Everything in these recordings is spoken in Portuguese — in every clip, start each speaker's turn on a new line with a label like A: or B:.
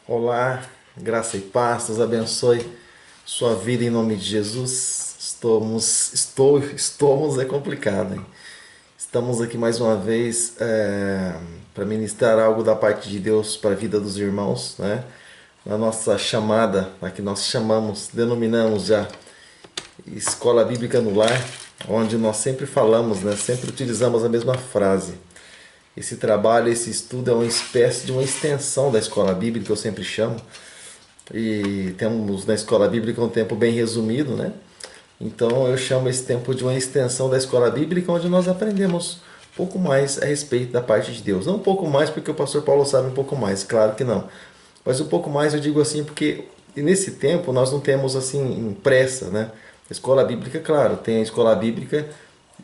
A: Olá, graça e paz, Deus abençoe sua vida em nome de Jesus. Estamos é complicado, hein? Estamos aqui mais uma vez para ministrar algo da parte de Deus para a vida dos irmãos, né? Na nossa chamada, a que nós denominamos já Escola Bíblica no Lar, onde nós sempre falamos, né? Sempre utilizamos a mesma frase. Esse trabalho, esse estudo é uma espécie de uma extensão da escola bíblica, eu sempre chamo. E temos na escola bíblica um tempo bem resumido, né? Então eu chamo esse tempo de uma extensão da escola bíblica, onde nós aprendemos um pouco mais a respeito da parte de Deus. Não um pouco mais porque o pastor Paulo sabe um pouco mais, claro que não. Mas um pouco mais eu digo assim porque nesse tempo nós não temos assim pressa, né? A escola bíblica, claro, tem a escola bíblica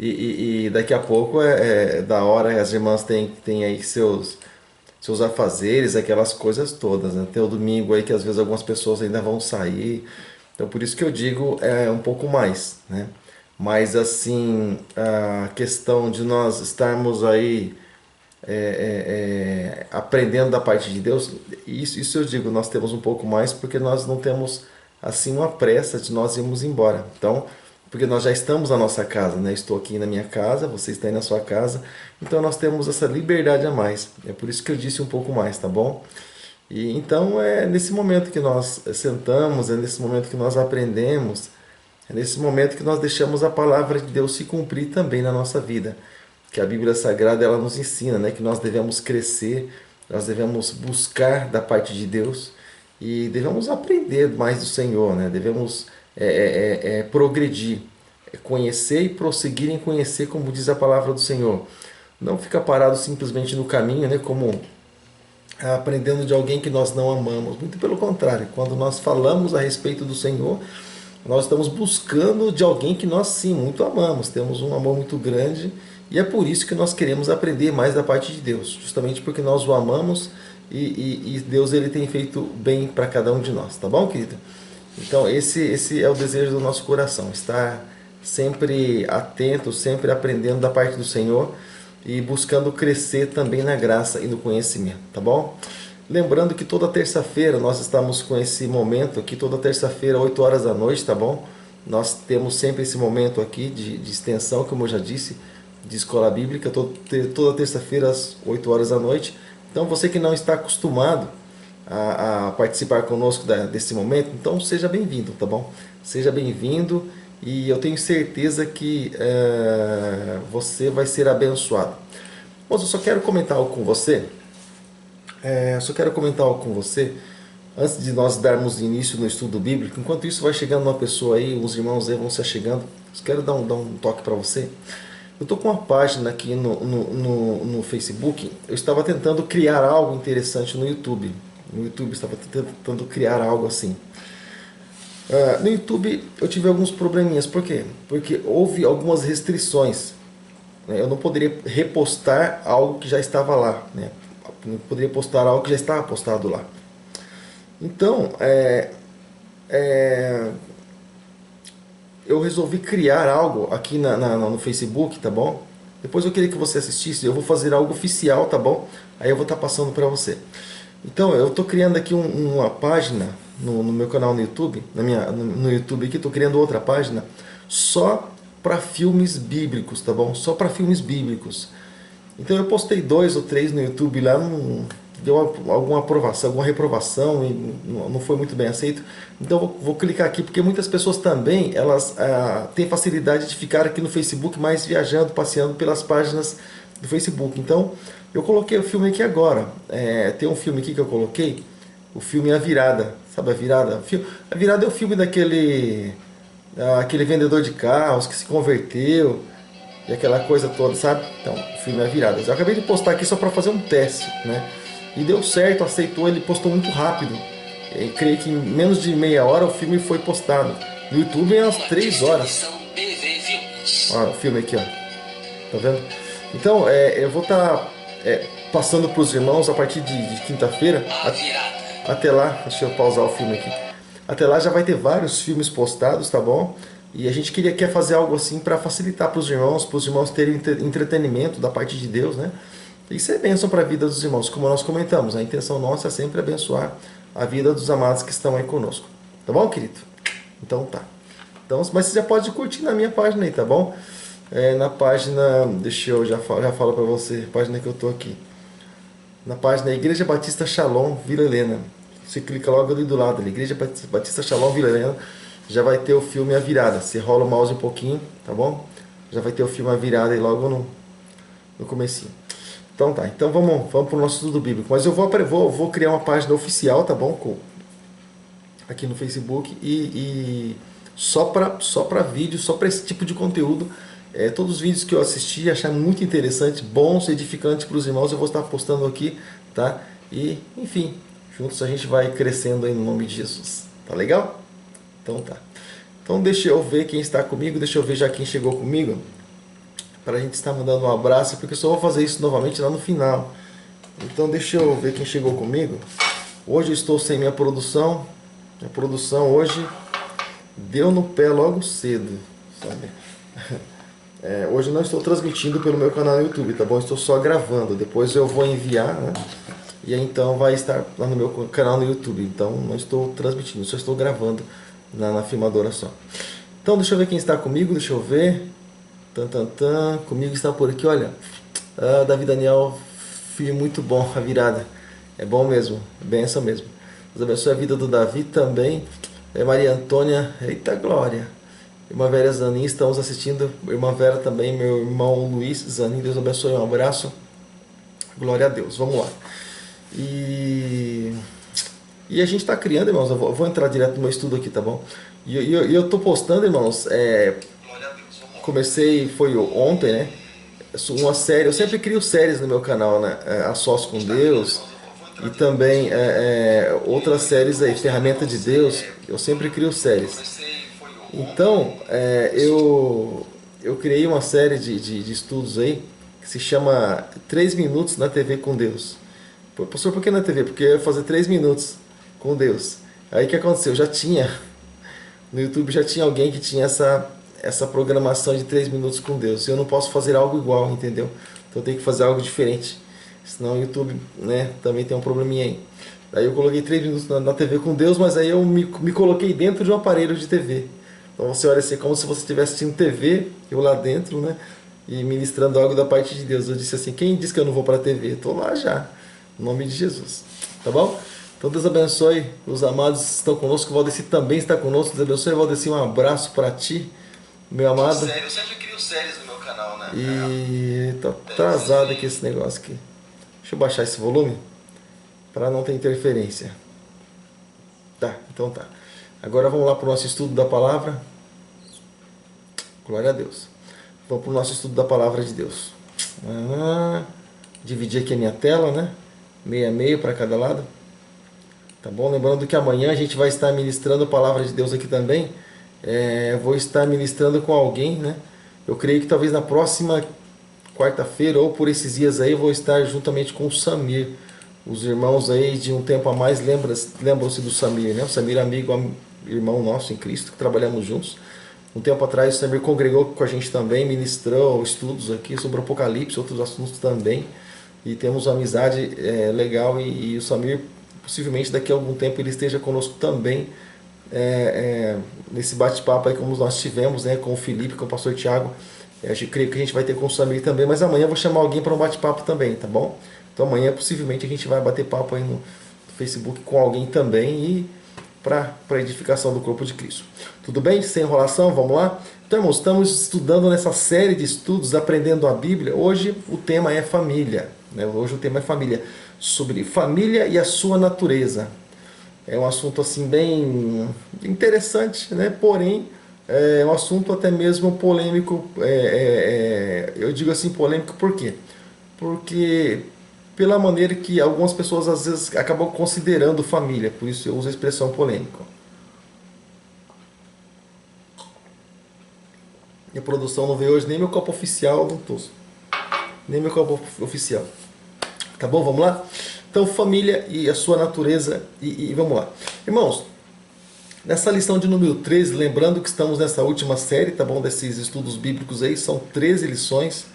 A: e daqui a pouco é da hora, as irmãs têm aí seus afazeres, aquelas coisas todas, né? Tem o domingo aí que às vezes algumas pessoas ainda vão sair. Então por isso que eu digo um pouco mais, né? Mas assim, a questão de nós estarmos aí aprendendo da parte de Deus, isso eu digo, nós temos um pouco mais porque nós não temos assim uma pressa de nós irmos embora. Então, porque nós já estamos na nossa casa, né? Estou aqui na minha casa, você está aí na sua casa, então nós temos essa liberdade a mais. É por isso que eu disse um pouco mais, tá bom? E então é nesse momento que nós sentamos, é nesse momento que nós aprendemos, é nesse momento que nós deixamos a palavra de Deus se cumprir também na nossa vida. Que a Bíblia Sagrada ela nos ensina, né, que nós devemos crescer, nós devemos buscar da parte de Deus e devemos aprender mais do Senhor, né? Devemos progredir, conhecer e prosseguir em conhecer, como diz a palavra do Senhor. Não ficar parado simplesmente no caminho, né, como aprendendo de alguém que nós não amamos. Muito pelo contrário, quando nós falamos a respeito do Senhor, nós estamos buscando de alguém que nós sim muito amamos, temos um amor muito grande e é por isso que nós queremos aprender mais da parte de Deus, justamente porque nós o amamos e Deus ele tem feito bem para cada um de nós, tá bom, querido? Então esse é o desejo do nosso coração, estar sempre atento, sempre aprendendo da parte do Senhor e buscando crescer também na graça e no conhecimento, tá bom? Lembrando que toda terça-feira nós estamos com esse momento aqui, toda terça-feira, 8 horas da noite, tá bom? Nós temos sempre esse momento aqui de extensão, como eu já disse, de escola bíblica, toda terça-feira às 8 horas da noite. Então você que não está acostumado a participar conosco desse momento, então seja bem-vindo, tá bom? Seja bem-vindo e eu tenho certeza que você vai ser abençoado. Mas eu só quero comentar algo com você. Antes de nós darmos início no estudo bíblico. Enquanto isso vai chegando uma pessoa aí, uns irmãos aí vão se chegando. Eu quero dar um toque para você. Eu estou com uma página aqui no Facebook. Eu estava tentando criar algo interessante no YouTube. No YouTube eu estava tentando criar algo assim. No YouTube eu tive alguns probleminhas. Por quê? Porque houve algumas restrições. Eu não poderia repostar algo que já estava lá, né? Não poderia postar algo que já estava postado lá. Então, eu resolvi criar algo aqui no Facebook, tá bom? Depois eu queria que você assistisse, eu vou fazer algo oficial, tá bom? Aí eu vou estar passando para você. Então, eu estou criando aqui uma página no meu canal no YouTube, no YouTube aqui, estou criando outra página só para filmes bíblicos, tá bom? Só para filmes bíblicos. Então eu postei 2 ou 3 no YouTube lá, não deu alguma aprovação, alguma reprovação e não foi muito bem aceito. Então eu vou clicar aqui porque muitas pessoas também elas têm facilidade de ficar aqui no Facebook mais viajando, passeando pelas páginas do Facebook. Então eu coloquei o filme aqui agora. Tem um filme aqui que eu coloquei, o filme A Virada. Sabe a Virada? A Virada é o filme aquele vendedor de carros que se converteu e aquela coisa toda, sabe? Então, o filme é virada. Eu acabei de postar aqui só para fazer um teste, né? E deu certo, aceitou, ele postou muito rápido. Eu creio que em menos de meia hora o filme foi postado. No YouTube é umas 3 horas. Olha o filme aqui, ó. Tá vendo? Então, eu vou estar passando para os irmãos a partir de quinta-feira. Até lá, deixa eu pausar o filme aqui. Até lá já vai ter vários filmes postados, tá bom? E a gente quer fazer algo assim para facilitar para os irmãos terem entretenimento da parte de Deus, né? Isso é bênção para a vida dos irmãos, como nós comentamos. A intenção nossa é sempre abençoar a vida dos amados que estão aí conosco. Tá bom, querido? Então tá. Então, mas você já pode curtir na minha página aí, tá bom? Na página, deixa eu já falo para você, a página que eu tô aqui. Na página Igreja Batista Shalom Vila Helena. Você clica logo ali do lado, ali, Igreja Batista Shalom Vila Helena. Já vai ter o filme A Virada. Você rola o mouse um pouquinho, tá bom? Já vai ter o filme A Virada aí logo no comecinho. Então tá, então vamos pro nosso estudo bíblico. Mas eu vou criar uma página oficial, tá bom? Aqui no Facebook e só para vídeo, só para esse tipo de conteúdo. Todos os vídeos que eu assisti, achar muito interessante, bons, edificantes para os irmãos, eu vou estar postando aqui, tá? E, enfim, juntos a gente vai crescendo aí no nome de Jesus. Tá legal? Então tá. Então deixa eu ver quem está comigo, deixa eu ver já quem chegou comigo, para a gente estar mandando um abraço, porque eu só vou fazer isso novamente lá no final. Então deixa eu ver quem chegou comigo. Hoje eu estou sem minha produção. A produção hoje deu no pé logo cedo, sabe? Hoje eu não estou transmitindo pelo meu canal no YouTube, tá bom? Estou só gravando. Depois eu vou enviar, né? E aí então vai estar lá no meu canal no YouTube. Então não estou transmitindo, só estou gravando na filmadora só. Então deixa eu ver quem está comigo, deixa eu ver. Comigo está por aqui, olha. Davi Daniel, filho muito bom, a virada. É bom mesmo, é benção mesmo. Deus abençoe a vida do Davi também. Maria Antônia, eita glória. Irmã Vera Zanin, estamos assistindo. Irmã Vera também, meu irmão Luiz Zanin, Deus abençoe, um abraço. Glória a Deus, vamos lá. E a gente está criando, irmãos, eu vou entrar direto no meu estudo aqui, tá bom? E eu estou postando, irmãos, comecei, foi ontem, né? Uma série, eu sempre crio séries no meu canal, né? A Sós com Deus e também outras séries aí, Ferramenta de Deus, eu sempre crio séries. Então, eu criei uma série de estudos aí que se chama 3 minutos na TV com Deus. Pastor, por que na TV? Porque eu ia fazer 3 minutos com Deus. Aí o que aconteceu? Já tinha, no YouTube já tinha alguém que tinha essa programação de 3 minutos com Deus. Eu não posso fazer algo igual, entendeu? Então eu tenho que fazer algo diferente. Senão o YouTube, né, também tem um probleminha aí. Aí eu coloquei 3 minutos na TV com Deus, mas aí eu me coloquei dentro de um aparelho de TV. Então você olha assim, como se você estivesse assistindo TV, eu lá dentro, né? E ministrando algo da parte de Deus. Eu disse assim, quem disse que eu não vou para a TV? Estou lá já, em nome de Jesus. Tá bom? Então Deus abençoe os amados que estão conosco. O Valdeci também está conosco. Deus abençoe, Valdeci, um abraço para ti, meu amado.
B: Eu sempre crio séries no meu canal, né?
A: E tá atrasado aqui esse negócio aqui. Deixa eu baixar esse volume para não ter interferência. Tá, então tá. Agora vamos lá para o nosso estudo da palavra. Glória a Deus. Vamos para o nosso estudo da palavra de Deus. Dividir aqui a minha tela, né? Meio a meio para cada lado. Tá bom? Lembrando que amanhã a gente vai estar ministrando a palavra de Deus aqui também. Vou estar ministrando com alguém, né? Eu creio que talvez na próxima quarta-feira ou por esses dias aí eu vou estar juntamente com o Samir. Os irmãos aí de um tempo a mais lembram-se do Samir, né? O Samir é amigo, irmão nosso em Cristo, que trabalhamos juntos. Um tempo atrás o Samir congregou com a gente também, ministrou estudos aqui sobre o Apocalipse, outros assuntos também. E temos uma amizade legal e o Samir, possivelmente daqui a algum tempo ele esteja conosco também nesse bate-papo aí como nós tivemos, né, com o Felipe, com o pastor Tiago. Eu creio que a gente vai ter com o Samir também, mas amanhã eu vou chamar alguém para um bate-papo também, tá bom? Então amanhã possivelmente a gente vai bater papo aí no Facebook com alguém também e para edificação do corpo de Cristo. Tudo bem? Sem enrolação, vamos lá? Então, irmãos, estamos estudando nessa série de estudos, aprendendo a Bíblia. Hoje o tema é família, né? Hoje o tema é família, sobre família e a sua natureza. É um assunto assim bem interessante, né? Porém, é um assunto até mesmo polêmico. Eu digo assim polêmico por quê? Porque pela maneira que algumas pessoas às vezes acabam considerando família, por isso eu uso a expressão polêmico. Minha produção não veio hoje, nem meu copo oficial, não tô. Nem meu copo oficial. Tá bom? Vamos lá? Então, família e a sua natureza, e vamos lá. Irmãos, nessa lição de número 13, lembrando que estamos nessa última série, tá bom? Desses estudos bíblicos aí, são 13 lições.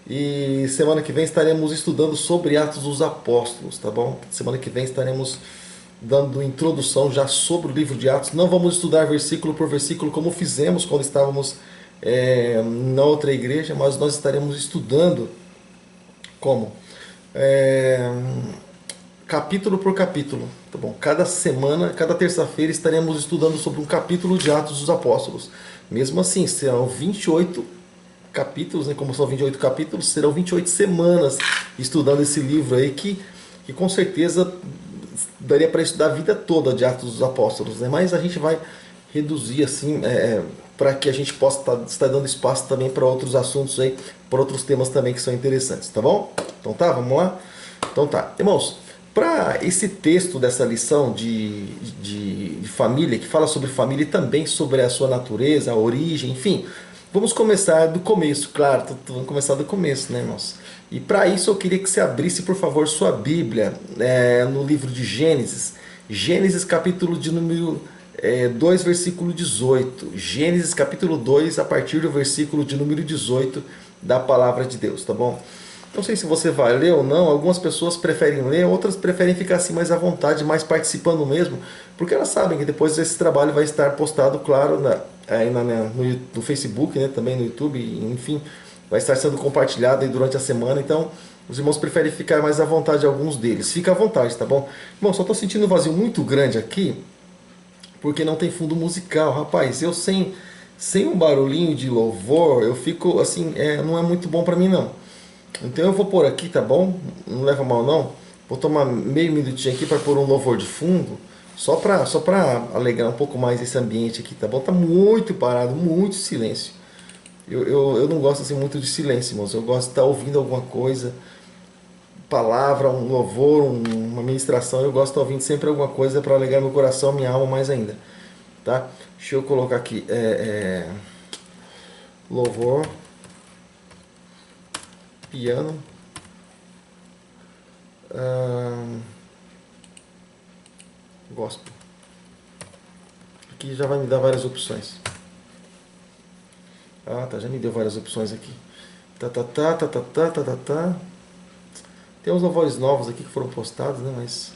A: E semana que vem estaremos estudando sobre Atos dos Apóstolos, tá bom? Semana que vem estaremos dando introdução já sobre o livro de Atos. Não vamos estudar versículo por versículo como fizemos quando estávamos na outra igreja, mas nós estaremos estudando como? Capítulo por capítulo, tá bom? Cada semana, cada terça-feira estaremos estudando sobre um capítulo de Atos dos Apóstolos. Mesmo assim, serão 28 capítulos, né? Como são 28 capítulos, serão 28 semanas estudando esse livro aí que com certeza daria para estudar a vida toda de Atos dos Apóstolos, né? Mas a gente vai reduzir assim, para que a gente possa estar dando espaço também para outros assuntos aí, para outros temas também que são interessantes, tá bom? Então tá, vamos lá? Então tá, irmãos, para esse texto dessa lição de família, que fala sobre família e também sobre a sua natureza, a origem, enfim, vamos começar do começo, claro, vamos começar do começo, né, irmãos? E para isso eu queria que você abrisse, por favor, sua Bíblia no livro de Gênesis, Gênesis capítulo de número 2, versículo 18. Gênesis capítulo 2, a partir do versículo de número 18 da palavra de Deus, tá bom? Não sei se você vai ler ou não, algumas pessoas preferem ler, outras preferem ficar assim mais à vontade, mais participando mesmo, porque elas sabem que depois esse trabalho vai estar postado, claro, no Facebook, né, também no YouTube, enfim, vai estar sendo compartilhado aí durante a semana, então os irmãos preferem ficar mais à vontade, alguns deles. Fica à vontade, tá bom? Irmão, só estou sentindo um vazio muito grande aqui, porque não tem fundo musical, rapaz, eu sem um barulhinho de louvor, eu fico assim, não é muito bom para mim não. Então eu vou pôr aqui, tá bom? Não leva mal não. Vou tomar meio minutinho aqui para pôr um louvor de fundo, só para alegrar um pouco mais esse ambiente aqui, tá bom? Tá muito parado, muito silêncio. Eu não gosto assim muito de silêncio, irmãos. Eu gosto de estar ouvindo alguma coisa, palavra, um louvor, uma ministração. Eu gosto de estar ouvindo sempre alguma coisa para alegrar meu coração, minha alma mais ainda, tá? Deixa eu colocar aqui, louvor, piano, gospel. Aqui já vai me dar várias opções. Ah, tá, já me deu várias opções aqui. Tá. Tem uns louvores novos aqui que foram postados, né? Mas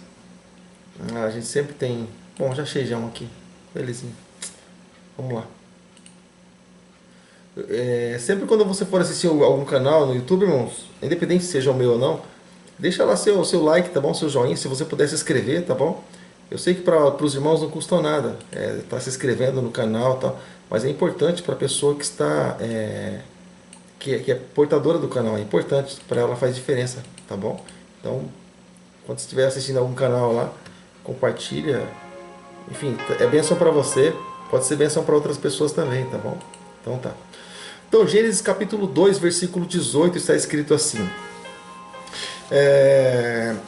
A: a gente sempre tem. Bom, já achei já um aqui. Belezinha. Vamos lá. Sempre quando você for assistir algum canal no YouTube, irmãos, independente se seja o meu ou não, deixa lá seu like, tá bom? Seu joinha, se você puder se inscrever, tá bom? Eu sei que para os irmãos não custa nada tá se inscrevendo no canal, tá? Mas é importante para a pessoa que está que é portadora do canal, é importante, para ela faz diferença, tá bom? Então, quando você estiver assistindo algum canal lá, compartilha, enfim, é bênção para você, pode ser bênção para outras pessoas também, tá bom? Então tá. Então, Gênesis capítulo 2, versículo 18, está escrito assim: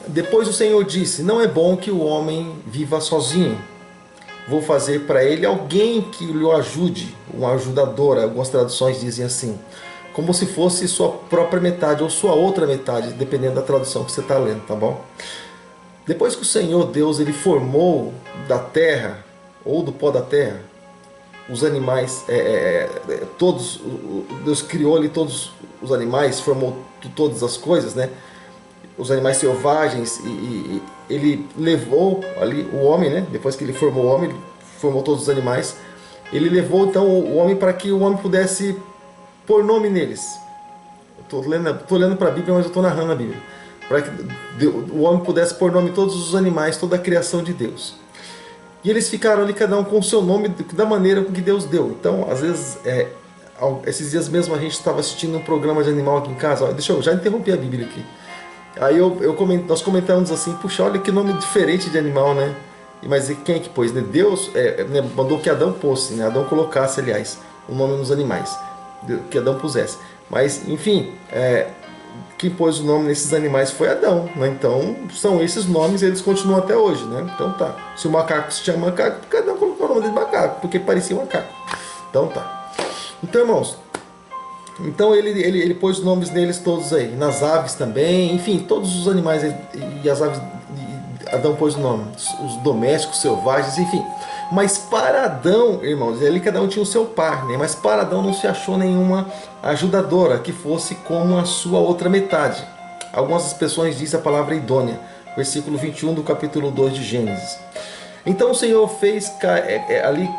A: depois o Senhor disse, não é bom que o homem viva sozinho. Vou fazer para ele alguém que lhe ajude, um ajudador. Algumas traduções dizem assim, como se fosse sua própria metade ou sua outra metade, dependendo da tradução que você está lendo, tá bom? Depois que o Senhor Deus ele formou da terra, ou do pó da terra, os animais, todos, Deus criou ali todos os animais, formou todas as coisas, né? Os animais selvagens, e ele levou ali o homem, né? Depois que ele formou o homem, ele formou todos os animais, ele levou então o homem para que o homem pudesse pôr nome neles. Estou lendo para a Bíblia, mas eu estou narrando a Bíblia, para que o homem pudesse pôr nome em todos os animais, toda a criação de Deus. E eles ficaram ali, cada um com o seu nome, da maneira que Deus deu. Então, às vezes, esses dias mesmo a gente estava assistindo um programa de animal aqui em casa. Ó, deixa eu já interromper a Bíblia aqui. Aí nós comentamos assim, puxa, olha que nome diferente de animal, né? Mas quem é que pôs? Né? Deus mandou que Adão pôsse, né? Adão colocasse, aliás, o nome nos animais, que Adão pusesse. Mas, enfim, quem pôs o nome nesses animais foi Adão, né? Então são esses nomes, eles continuam até hoje, né? Então tá. Se o macaco se chama macaco, Adão colocou o nome dele de macaco, porque parecia um macaco. Então tá. Então, irmãos, então ele pôs os nomes neles todos aí, nas aves também, enfim, todos os animais e as aves, Adão pôs o nome, os domésticos, selvagens, enfim. Mas para Adão, irmãos, ali cada um tinha o seu par, né? Mas para Adão não se achou nenhuma ajudadora que fosse como a sua outra metade. Algumas expressões dizem a palavra idônea, versículo 21 do capítulo 2 de Gênesis. Então o Senhor fez ali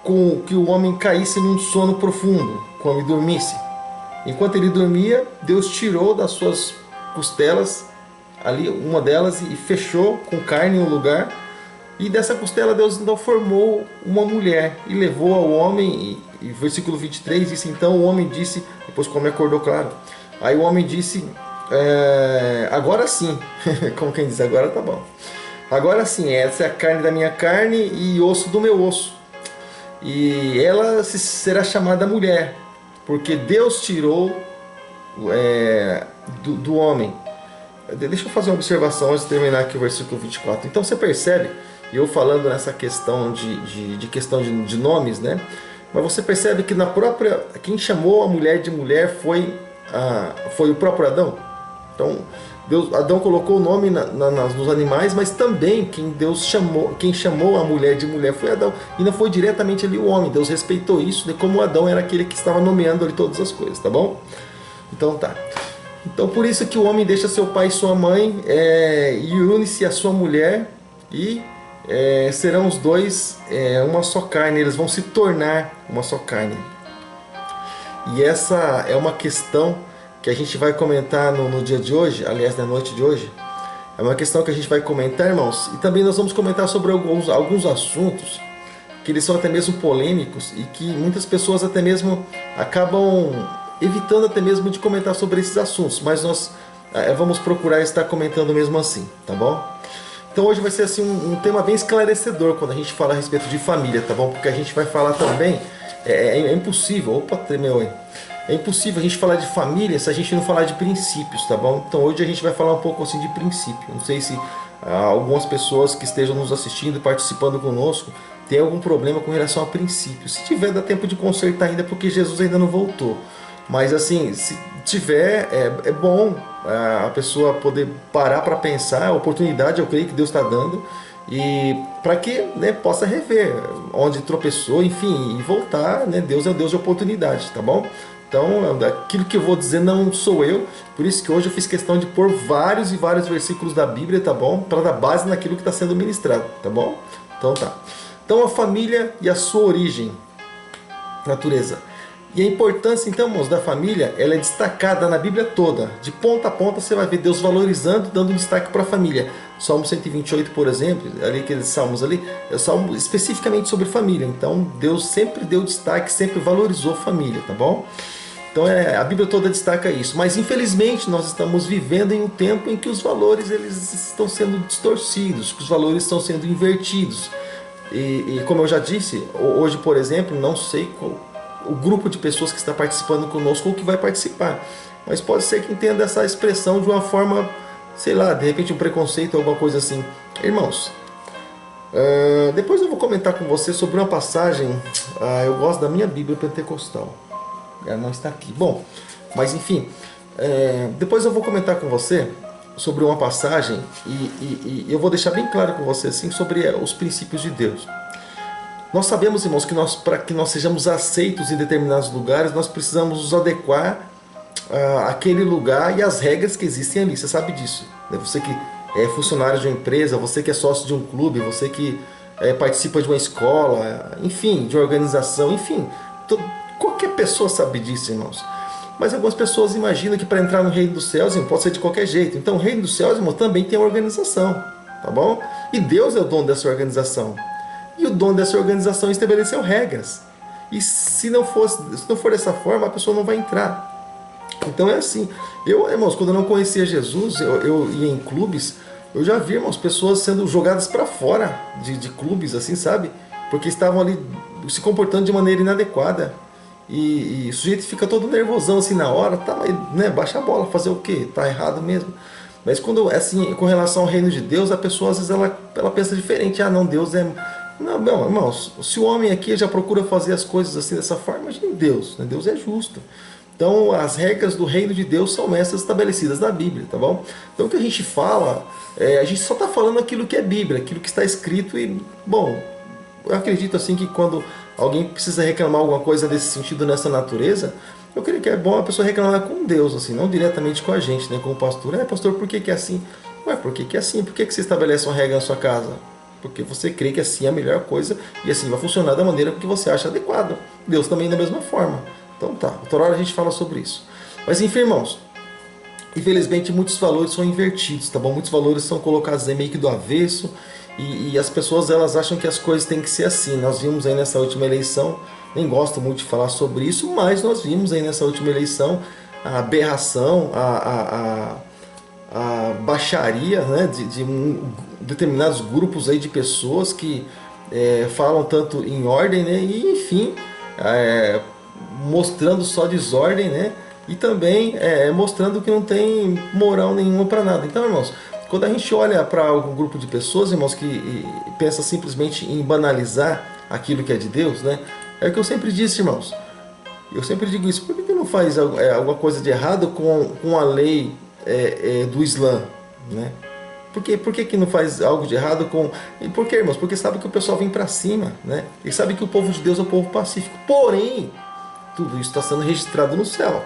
A: com que o homem caísse num sono profundo, quando ele dormisse. Enquanto ele dormia, Deus tirou das suas costelas ali uma delas e fechou com carne no lugar. E dessa costela Deus então formou uma mulher e levou ao homem. E versículo 23 diz: então o homem disse, depois que o homem acordou, claro. Aí o homem disse: agora sim, como quem diz, agora tá bom. Agora sim, essa é a carne da minha carne e osso do meu osso. E ela será chamada mulher, porque Deus tirou do homem. Deixa eu fazer uma observação antes de terminar aqui o versículo 24. Então você percebe, eu falando nessa questão de nomes, né? Mas você percebe que quem chamou a mulher de mulher foi o próprio Adão. Então Adão colocou o nome nos animais, mas também quem chamou a mulher de mulher foi Adão. E não foi diretamente ali o homem. Deus respeitou isso, de como Adão era aquele que estava nomeando ali todas as coisas, tá bom? Então tá. Então por isso que o homem deixa seu pai e sua mãe e une-se à sua mulher e serão os dois uma só carne, eles vão se tornar uma só carne. E essa é uma questão que a gente vai comentar no dia de hoje, aliás, na noite de hoje. É uma questão que a gente vai comentar, irmãos, e também nós vamos comentar sobre alguns assuntos que eles são até mesmo polêmicos e que muitas pessoas até mesmo acabam evitando até mesmo de comentar sobre esses assuntos, mas nós vamos procurar estar comentando mesmo assim, tá bom? Então hoje vai ser assim um tema bem esclarecedor quando a gente fala a respeito de família, tá bom? Porque a gente vai falar também, é impossível, opa, tremeu aí. É impossível a gente falar de família se a gente não falar de princípios, tá bom? Então hoje a gente vai falar um pouco assim de princípio. Não sei se algumas pessoas que estejam nos assistindo e participando conosco têm algum problema com relação a princípios. Se tiver, dá tempo de consertar ainda, porque Jesus ainda não voltou. Mas assim, se tiver, é bom a pessoa poder parar para pensar, a oportunidade eu creio que Deus está dando, e para que, né, possa rever onde tropeçou, enfim, e voltar, né? Deus é um Deus de oportunidade, tá bom? Então, aquilo que eu vou dizer não sou eu, por isso que hoje eu fiz questão de pôr vários e vários versículos da Bíblia, tá bom? Para dar base naquilo que está sendo ministrado, tá bom? Então tá. Então a família e a sua origem, natureza. E a importância, então, irmãos, da família, ela é destacada na Bíblia toda. De ponta a ponta você vai ver Deus valorizando, dando destaque para a família. Salmo 128, por exemplo, ali aqueles salmos ali, é o salmo especificamente sobre família. Então Deus sempre deu destaque, sempre valorizou família, tá bom? Então a Bíblia toda destaca isso. Mas infelizmente nós estamos vivendo em um tempo em que os valores eles estão sendo distorcidos, que os valores estão sendo invertidos. E como eu já disse, hoje, por exemplo, não sei o grupo de pessoas que está participando conosco ou que vai participar, mas pode ser que entenda essa expressão de uma forma, sei lá, de repente um preconceito ou alguma coisa assim. Irmãos, depois eu vou comentar com você sobre uma passagem. Eu gosto da minha Bíblia pentecostal, ela não está aqui. Bom, mas enfim, depois eu vou comentar com você sobre uma passagem e eu vou deixar bem claro com você assim, sobre os princípios de Deus. Nós sabemos, irmãos, que para que nós sejamos aceitos em determinados lugares, nós precisamos nos adequar àquele lugar e às regras que existem ali. Você sabe disso, né? Você que é funcionário de uma empresa, você que é sócio de um clube, você que participa de uma escola, enfim, de uma organização, enfim. Qualquer pessoa sabe disso, irmãos. Mas algumas pessoas imaginam que para entrar no reino dos céus, irmão, pode ser de qualquer jeito. Então o reino dos céus, irmão, também tem uma organização, tá bom? E Deus é o dono dessa organização. E o dono dessa organização estabeleceu regras. E se não for dessa forma, a pessoa não vai entrar. Então é assim. Irmãos, quando eu não conhecia Jesus, eu ia em clubes, eu já vi, irmãos, pessoas sendo jogadas para fora de clubes, assim, sabe? Porque estavam ali se comportando de maneira inadequada. E o sujeito fica todo nervosão assim na hora, tá, mas, né, baixa a bola, fazer o quê? Tá errado mesmo. Mas quando, assim, com relação ao reino de Deus, a pessoa às vezes ela pensa diferente. Não, Deus é... Não, irmãos, se o homem aqui já procura fazer as coisas assim dessa forma, imagine Deus, né? Deus é justo. Então as regras do reino de Deus são essas estabelecidas na Bíblia, tá bom? Então o que a gente fala, a gente só está falando aquilo que é Bíblia, aquilo que está escrito e, bom, eu acredito assim que quando alguém precisa reclamar alguma coisa desse sentido, nessa natureza, eu creio que é bom a pessoa reclamar com Deus, assim, não diretamente com a gente, né, com o pastor. Pastor, por que é assim? Ué, por que é assim? Por que você estabelece uma regra na sua casa? porque você crê que assim é a melhor coisa e assim vai funcionar da maneira que você acha adequado. Deus também da mesma forma. Então tá, outra hora a gente fala sobre isso. Mas enfim, irmãos, infelizmente muitos valores são invertidos, tá bom? Muitos valores são colocados aí meio que do avesso e as pessoas elas acham que as coisas têm que ser assim. Nós vimos aí nessa última eleição, nem gosto muito de falar sobre isso, mas nós vimos aí nessa última eleição a aberração, a baixaria, né, de determinados grupos aí de pessoas que falam tanto em ordem, né, e enfim, mostrando só desordem, né, e também mostrando que não tem moral nenhuma para nada. Então, irmãos, quando a gente olha para algum grupo de pessoas, irmãos, que pensa simplesmente em banalizar aquilo que é de Deus, né, é o que eu sempre disse, irmãos. Eu sempre digo isso. Por que não faz alguma coisa de errado com a lei do Islã, né? Por que não faz algo de errado com... E por quê, irmãos? Porque sabe que o pessoal vem para cima, né? E sabe que o povo de Deus é o povo pacífico. Porém, tudo isso está sendo registrado no céu.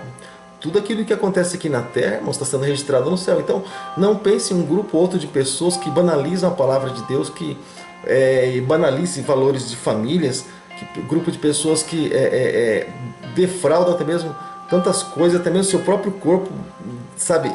A: Tudo aquilo que acontece aqui na terra, irmãos, está sendo registrado no céu. Então, não pense em um grupo ou outro de pessoas que banalizam a palavra de Deus, que banalizem valores de famílias, grupo de pessoas que defraudam até mesmo tantas coisas, até mesmo seu próprio corpo, sabe,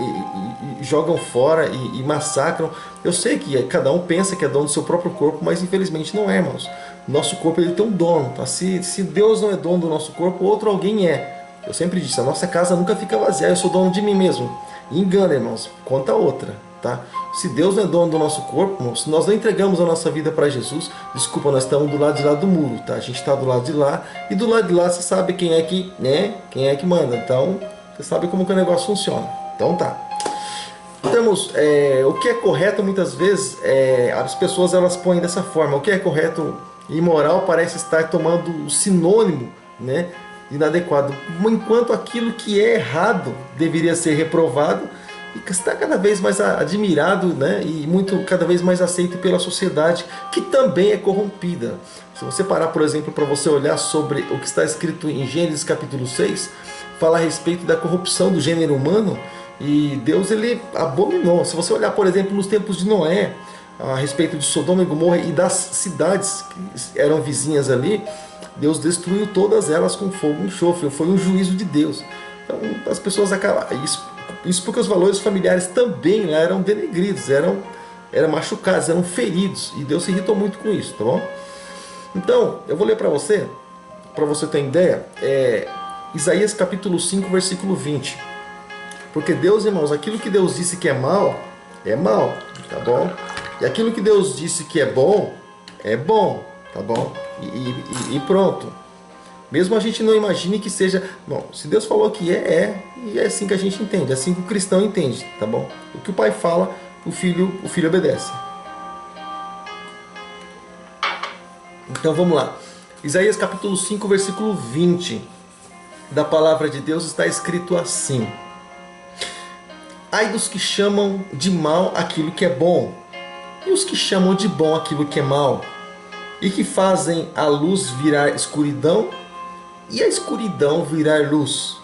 A: e jogam fora e massacram. Eu sei que cada um pensa que é dono do seu próprio corpo, mas infelizmente não é, irmãos. Nosso corpo ele tem um dono, tá? Se Deus não é dono do nosso corpo, outro alguém é. Eu sempre disse, a nossa casa nunca fica vazia, eu sou dono de mim mesmo. E engana, irmãos, conta outra, tá? Se Deus não é dono do nosso corpo, irmãos, se nós não entregamos a nossa vida para Jesus, desculpa, nós estamos do lado de lá do muro, tá? A gente está do lado de lá, e do lado de lá você sabe quem é que, né? Quem é que manda. Então, você sabe como que o negócio funciona. Então tá. Então, irmãos, o que é correto muitas vezes, as pessoas elas põem dessa forma. O que é correto e imoral parece estar tomando o sinônimo, né, inadequado, enquanto aquilo que é errado deveria ser reprovado e está cada vez mais admirado, né, e cada vez mais aceito pela sociedade, que também é corrompida. Se você parar, por exemplo, para você olhar sobre o que está escrito em Gênesis capítulo 6, fala a respeito da corrupção do gênero humano, e Deus ele abominou. Se você olhar, por exemplo, nos tempos de Noé, a respeito de Sodoma e Gomorra e das cidades que eram vizinhas ali, Deus destruiu todas elas com fogo e enxofre. Foi um juízo de Deus. Então as pessoas acabam... Isso porque os valores familiares também lá eram denegridos, eram machucados, eram feridos. E Deus se irritou muito com isso, tá bom? Então, eu vou ler para você ter ideia, Isaías capítulo 5, versículo 20. Porque Deus, irmãos, aquilo que Deus disse que é mal, tá bom? E aquilo que Deus disse que é bom, tá bom? E pronto. Mesmo a gente não imagine que seja... Bom, se Deus falou que e é assim que a gente entende, é assim que o cristão entende, tá bom? O que o pai fala, o filho obedece. Então vamos lá. Isaías capítulo 5, versículo 20 da palavra de Deus está escrito assim: ai dos que chamam de mal aquilo que é bom, e os que chamam de bom aquilo que é mal, e que fazem a luz virar escuridão, e a escuridão virar luz,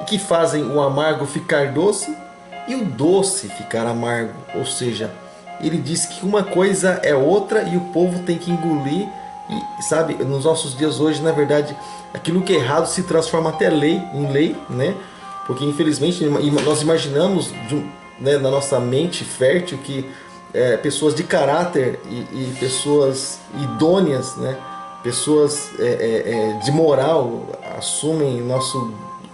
A: e que fazem o amargo ficar doce, e o doce ficar amargo. Ou seja, ele diz que uma coisa é outra e o povo tem que engolir. E sabe, nos nossos dias hoje, na verdade, aquilo que é errado se transforma até em lei, né? Porque infelizmente nós imaginamos né, na nossa mente fértil que pessoas de caráter e pessoas idôneas, né, pessoas de moral assumem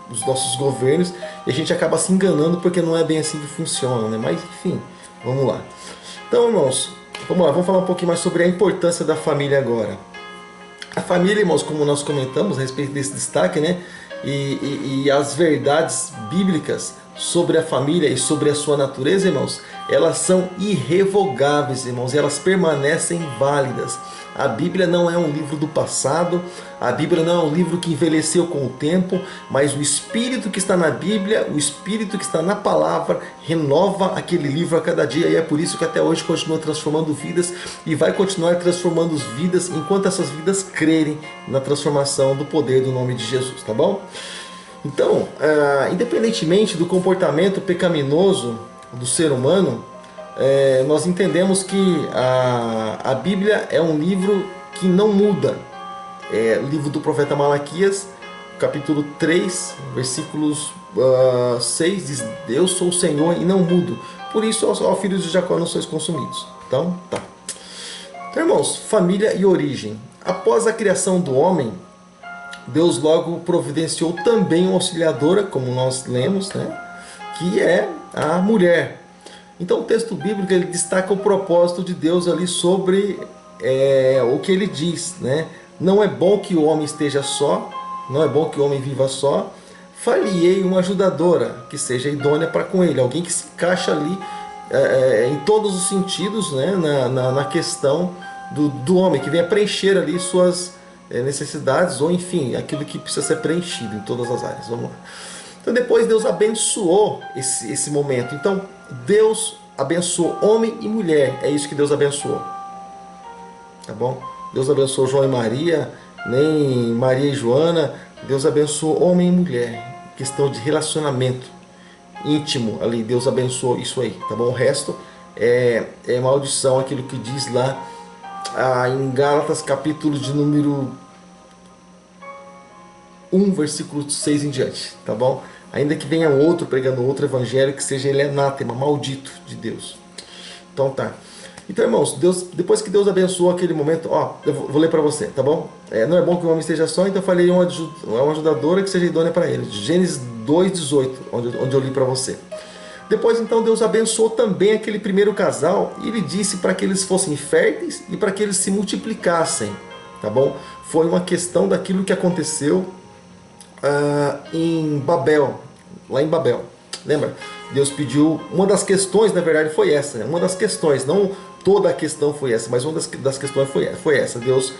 A: os nossos governos, e a gente acaba se enganando porque não é bem assim que funciona, né? Mas enfim, vamos lá. Então, irmãos, vamos lá, vamos falar um pouquinho mais sobre a importância da família agora. A família, irmãos, como nós comentamos a respeito desse destaque, né? E as verdades bíblicas sobre a família e sobre a sua natureza, irmãos, elas são irrevogáveis, irmãos, e elas permanecem válidas. A Bíblia não é um livro do passado, a Bíblia não é um livro que envelheceu com o tempo, mas o Espírito que está na Bíblia, o Espírito que está na palavra, renova aquele livro a cada dia, e é por isso que até hoje continua transformando vidas e vai continuar transformando vidas enquanto essas vidas crerem na transformação do poder do nome de Jesus, tá bom? Então, independentemente do comportamento pecaminoso do ser humano, nós entendemos que a Bíblia é um livro que não muda. Livro do profeta Malaquias, capítulo 3, versículos 6, diz: Eu sou o Senhor e não mudo, por isso ó filhos de Jacó não sois consumidos. Então, tá. Então, irmãos, família e origem. Após a criação do homem, Deus logo providenciou também uma auxiliadora, como nós lemos, né? Que é a mulher. Então o texto bíblico ele destaca o propósito de Deus ali sobre o que ele diz, né? Não é bom que o homem esteja só, não é bom que o homem viva só. Far-lhe-ei uma ajudadora que seja idônea para com ele, alguém que se encaixa ali em todos os sentidos, né? na questão do homem, que venha preencher ali suas necessidades, ou enfim, aquilo que precisa ser preenchido em todas as áreas. Vamos lá. Então depois Deus abençoou esse momento. Então Deus abençoou homem e mulher. É isso que Deus abençoou. Tá bom? Deus abençoou João e Maria, nem Maria e Joana. Deus abençoou homem e mulher. Questão de relacionamento íntimo ali. Deus abençoou isso aí. Tá bom? O resto é maldição, aquilo que diz lá em Gálatas, capítulo de número 1, versículo 6 em diante. Tá bom? Ainda que venha outro pregando outro evangelho, que seja ele anátema, maldito de Deus. Então tá. Então, irmãos, depois que Deus abençoou aquele momento, eu vou ler para você, tá bom? Não é bom que o homem esteja só, então eu falei uma ajudadora que seja idônea para ele. Gênesis 2,18, onde eu li para você. Depois, então, Deus abençoou também aquele primeiro casal e ele disse para que eles fossem férteis e para que eles se multiplicassem, tá bom? Foi uma questão daquilo que aconteceu em Babel, lá em Babel. Lembra? Deus pediu, uma das questões, na verdade, foi essa, né? Uma das questões, não toda a questão foi essa, mas uma das questões foi essa. Deus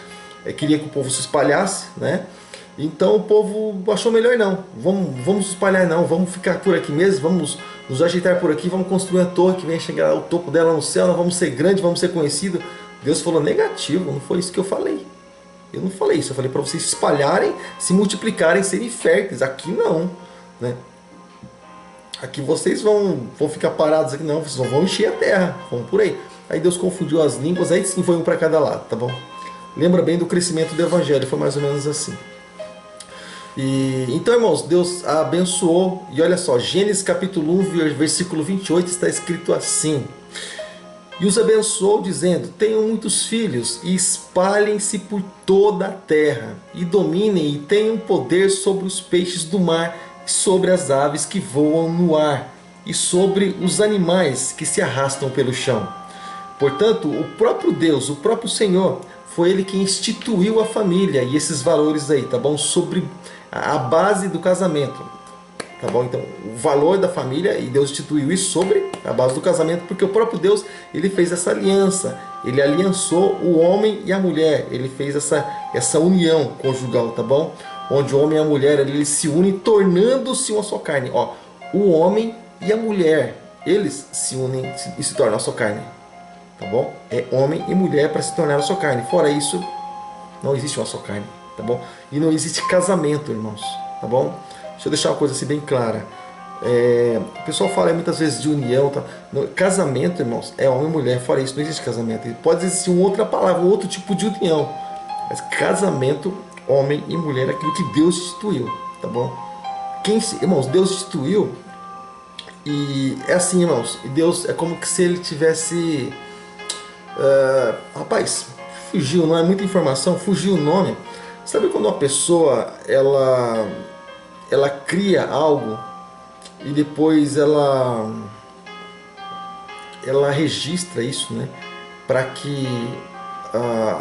A: queria que o povo se espalhasse, né? Então o povo achou melhor não, vamos espalhar não, vamos ficar por aqui mesmo, vamos nos ajeitar por aqui, vamos construir uma torre que venha chegar ao topo dela no céu, nós vamos ser grandes, vamos ser conhecidos. Deus falou: negativo, não foi isso que eu falei. Eu não falei isso, eu falei para vocês se espalharem, se multiplicarem, serem férteis. Aqui não, né? Aqui vocês vão ficar parados aqui, não, vocês vão encher a terra, vão por aí. Aí Deus confundiu as línguas, aí sim foi um para cada lado, tá bom? Lembra bem do crescimento do evangelho, foi mais ou menos assim. Então, irmãos, Deus abençoou, e olha só, Gênesis capítulo 1, versículo 28 está escrito assim: e os abençoou dizendo: tenham muitos filhos e espalhem-se por toda a terra e dominem e tenham poder sobre os peixes do mar, sobre as aves que voam no ar e sobre os animais que se arrastam pelo chão. Portanto, o próprio Deus, o próprio Senhor, foi Ele que instituiu a família e esses valores aí, tá bom? Sobre a base do casamento, tá bom? Então, o valor da família, e Deus instituiu isso sobre a base do casamento, porque o próprio Deus, Ele fez essa aliança, Ele aliançou o homem e a mulher, Ele fez essa união conjugal, tá bom? Onde o homem e a mulher eles se unem, tornando-se uma só carne. O homem e a mulher, eles se unem e se tornam uma só carne. Tá bom? É homem e mulher para se tornar uma só carne. Fora isso, não existe uma só carne. Tá bom? E não existe casamento, irmãos. Tá bom? Deixa eu deixar uma coisa assim bem clara. O pessoal fala muitas vezes de união. Tá? Casamento, irmãos, é homem e mulher. Fora isso, não existe casamento. Pode existir uma outra palavra, um outro tipo de união. Mas casamento, homem e mulher, é aquilo que Deus instituiu, tá bom? Irmãos, Deus instituiu, e é assim, irmãos, e Deus é como que se Ele tivesse, rapaz, fugiu, não é muita informação, fugiu o nome. Sabe quando uma pessoa, ela cria algo, e depois ela registra isso, né? Para que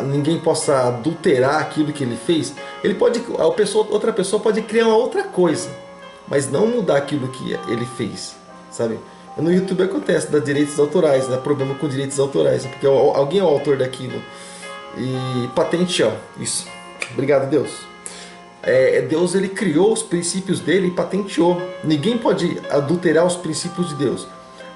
A: ninguém possa adulterar aquilo que ele fez. Outra pessoa pode criar uma outra coisa, mas não mudar aquilo que ele fez, sabe? No YouTube acontece das direitos autorais, dá problema com direitos autorais, porque alguém é o autor daquilo e patenteou isso. Obrigado, Deus. Deus, ele criou os princípios dele e patenteou. Ninguém pode adulterar os princípios de Deus.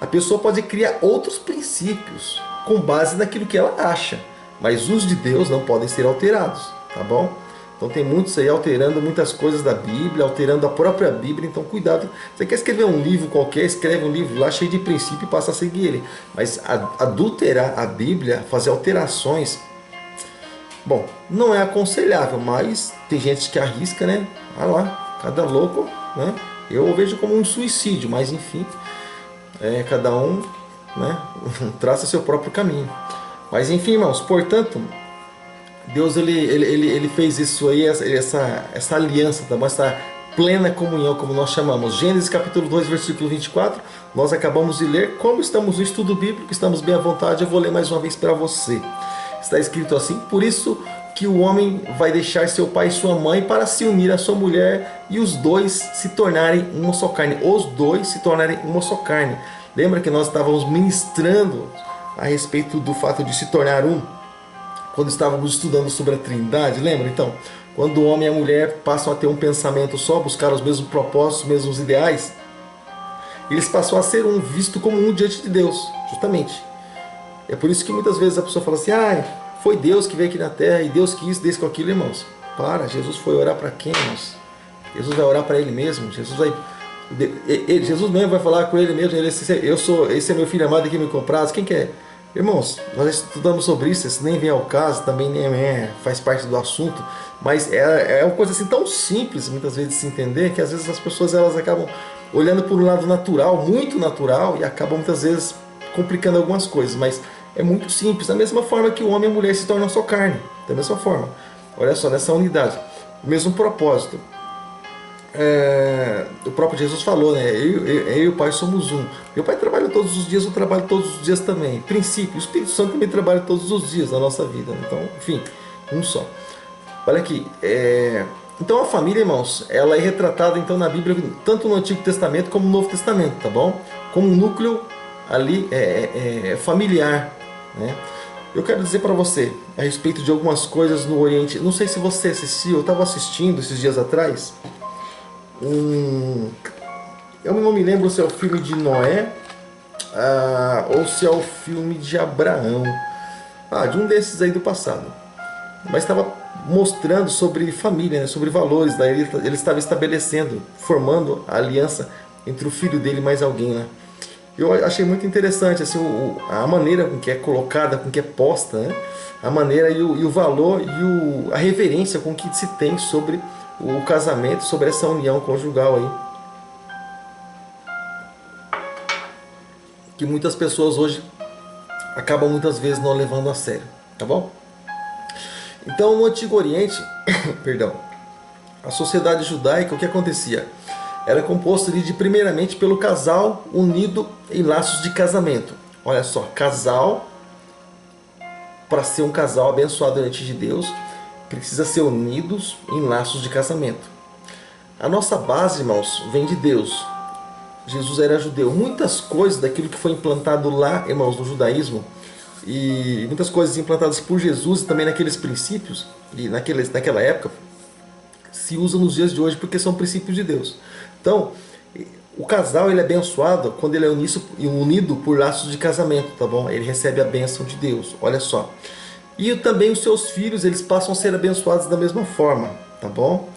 A: A pessoa pode criar outros princípios com base naquilo que ela acha, mas os de Deus não podem ser alterados, tá bom? Então tem muitos aí alterando muitas coisas da Bíblia, alterando a própria Bíblia, então cuidado. Você quer escrever um livro qualquer, escreve um livro lá cheio de princípio e passa a seguir ele. Mas adulterar a Bíblia, fazer alterações, bom, não é aconselhável, mas tem gente que arrisca, né? Ah lá, cada louco, né? Eu vejo como um suicídio, mas enfim, cada um, né, traça seu próprio caminho. Mas enfim, irmãos, portanto, Deus ele fez isso aí, essa aliança, tá bom? Essa plena comunhão, como nós chamamos. Gênesis capítulo 2, versículo 24, nós acabamos de ler. Como estamos no estudo bíblico, estamos bem à vontade, eu vou ler mais uma vez para você. Está escrito assim: por isso que o homem vai deixar seu pai e sua mãe para se unir à sua mulher e os dois se tornarem uma só carne. Os dois se tornarem uma só carne. Lembra que nós estávamos ministrando a respeito do fato de se tornar um, quando estávamos estudando sobre a Trindade, lembra? Então, quando o homem e a mulher passam a ter um pensamento só, buscar os mesmos propósitos, os mesmos ideais, eles passam a ser um, visto como um diante de Deus, justamente. É por isso que muitas vezes a pessoa fala assim: foi Deus que veio aqui na Terra e Deus quis, Deus com aquilo, irmãos. Jesus foi orar para quem, irmãos? Jesus vai orar para Ele mesmo. Jesus mesmo vai falar com Ele mesmo. Esse é meu filho amado que me compraz. Quem que é? Irmãos, nós estudamos sobre isso nem vem ao caso, também nem faz parte do assunto, mas é uma coisa assim tão simples muitas vezes de se entender, que às vezes as pessoas elas acabam olhando por um lado natural, muito natural, e acabam muitas vezes complicando algumas coisas, mas é muito simples, da mesma forma que o homem e a mulher se tornam só carne, da mesma forma. Olha só, nessa unidade, o mesmo propósito. O próprio Jesus falou, né? Eu e o Pai somos um. Meu Pai trabalha todos os dias, eu trabalho todos os dias também. Princípio, o Espírito Santo também trabalha todos os dias na nossa vida. Então, enfim, um só. Olha aqui. Então a família, irmãos, ela é retratada então na Bíblia, tanto no Antigo Testamento como no Novo Testamento, tá bom? Como um núcleo ali familiar, né? Eu quero dizer para você a respeito de algumas coisas no Oriente. Não sei se você assistiu, eu estava assistindo esses dias atrás. Eu não me lembro se é o filme de Noé ou se é o filme de Abraão, de um desses aí do passado, mas estava mostrando sobre família, né, sobre valores. Daí ele estava estabelecendo, formando a aliança entre o filho dele e mais alguém, né? Eu achei muito interessante assim, a maneira com que é colocada, com que é posta, né? A maneira e o valor e a reverência com que se tem sobre o casamento, sobre essa união conjugal aí, que muitas pessoas hoje acabam muitas vezes não levando a sério, tá bom? Então no Antigo Oriente, perdão, a sociedade judaica, o que acontecia? Era composto ali primeiramente pelo casal unido em laços de casamento. Olha só, casal, para ser um casal abençoado diante de Deus, precisa ser unidos em laços de casamento. A nossa base, irmãos, vem de Deus. Jesus era judeu. Muitas coisas daquilo que foi implantado lá, irmãos, no judaísmo, e muitas coisas implantadas por Jesus e também naqueles princípios, e naquela época, se usa nos dias de hoje porque são princípios de Deus. Então, o casal ele é abençoado quando ele é unido por laços de casamento, tá bom? Ele recebe a bênção de Deus, olha só. E também os seus filhos, eles passam a ser abençoados da mesma forma, tá bom?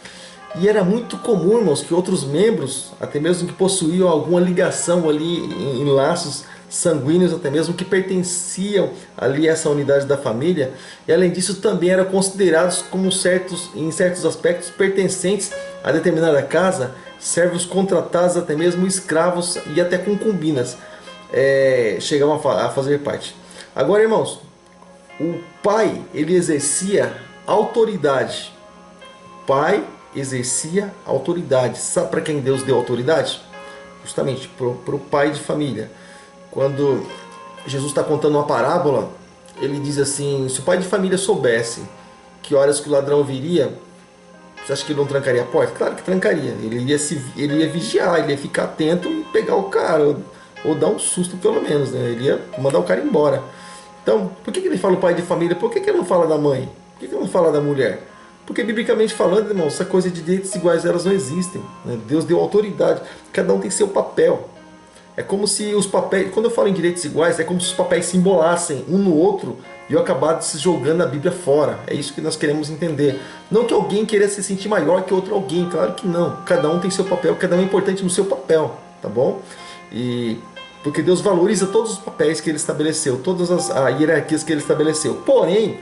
A: E era muito comum, irmãos, que outros membros, até mesmo que possuíam alguma ligação ali em laços sanguíneos, até mesmo que pertenciam ali a essa unidade da família, e além disso também eram considerados como em certos aspectos pertencentes a determinada casa, servos contratados, até mesmo escravos e até concubinas chegavam a fazer parte. Agora, irmãos, o pai, ele exercia autoridade. O pai exercia autoridade. Sabe para quem Deus deu autoridade? Justamente para o pai de família. Quando Jesus está contando uma parábola, ele diz assim: se o pai de família soubesse que horas que o ladrão viria, você acha que ele não trancaria a porta? Claro que trancaria. Ele ia vigiar, ele ia ficar atento e pegar o cara, ou dar um susto pelo menos, né? Ele ia mandar o cara embora. Então, por que ele fala o pai de família? Por que ele não fala da mãe? Por que ele não fala da mulher? Porque, biblicamente falando, irmão, essa coisa de direitos iguais, elas não existem, né? Deus deu autoridade. Cada um tem seu papel. É como se os papéis, quando eu falo em direitos iguais, é como se os papéis se embolassem um no outro e eu acabar se jogando a Bíblia fora. É isso que nós queremos entender. Não que alguém queira se sentir maior que outro alguém, claro que não. Cada um tem seu papel, cada um é importante no seu papel, tá bom? E porque Deus valoriza todos os papéis que Ele estabeleceu, todas as hierarquias que Ele estabeleceu. Porém,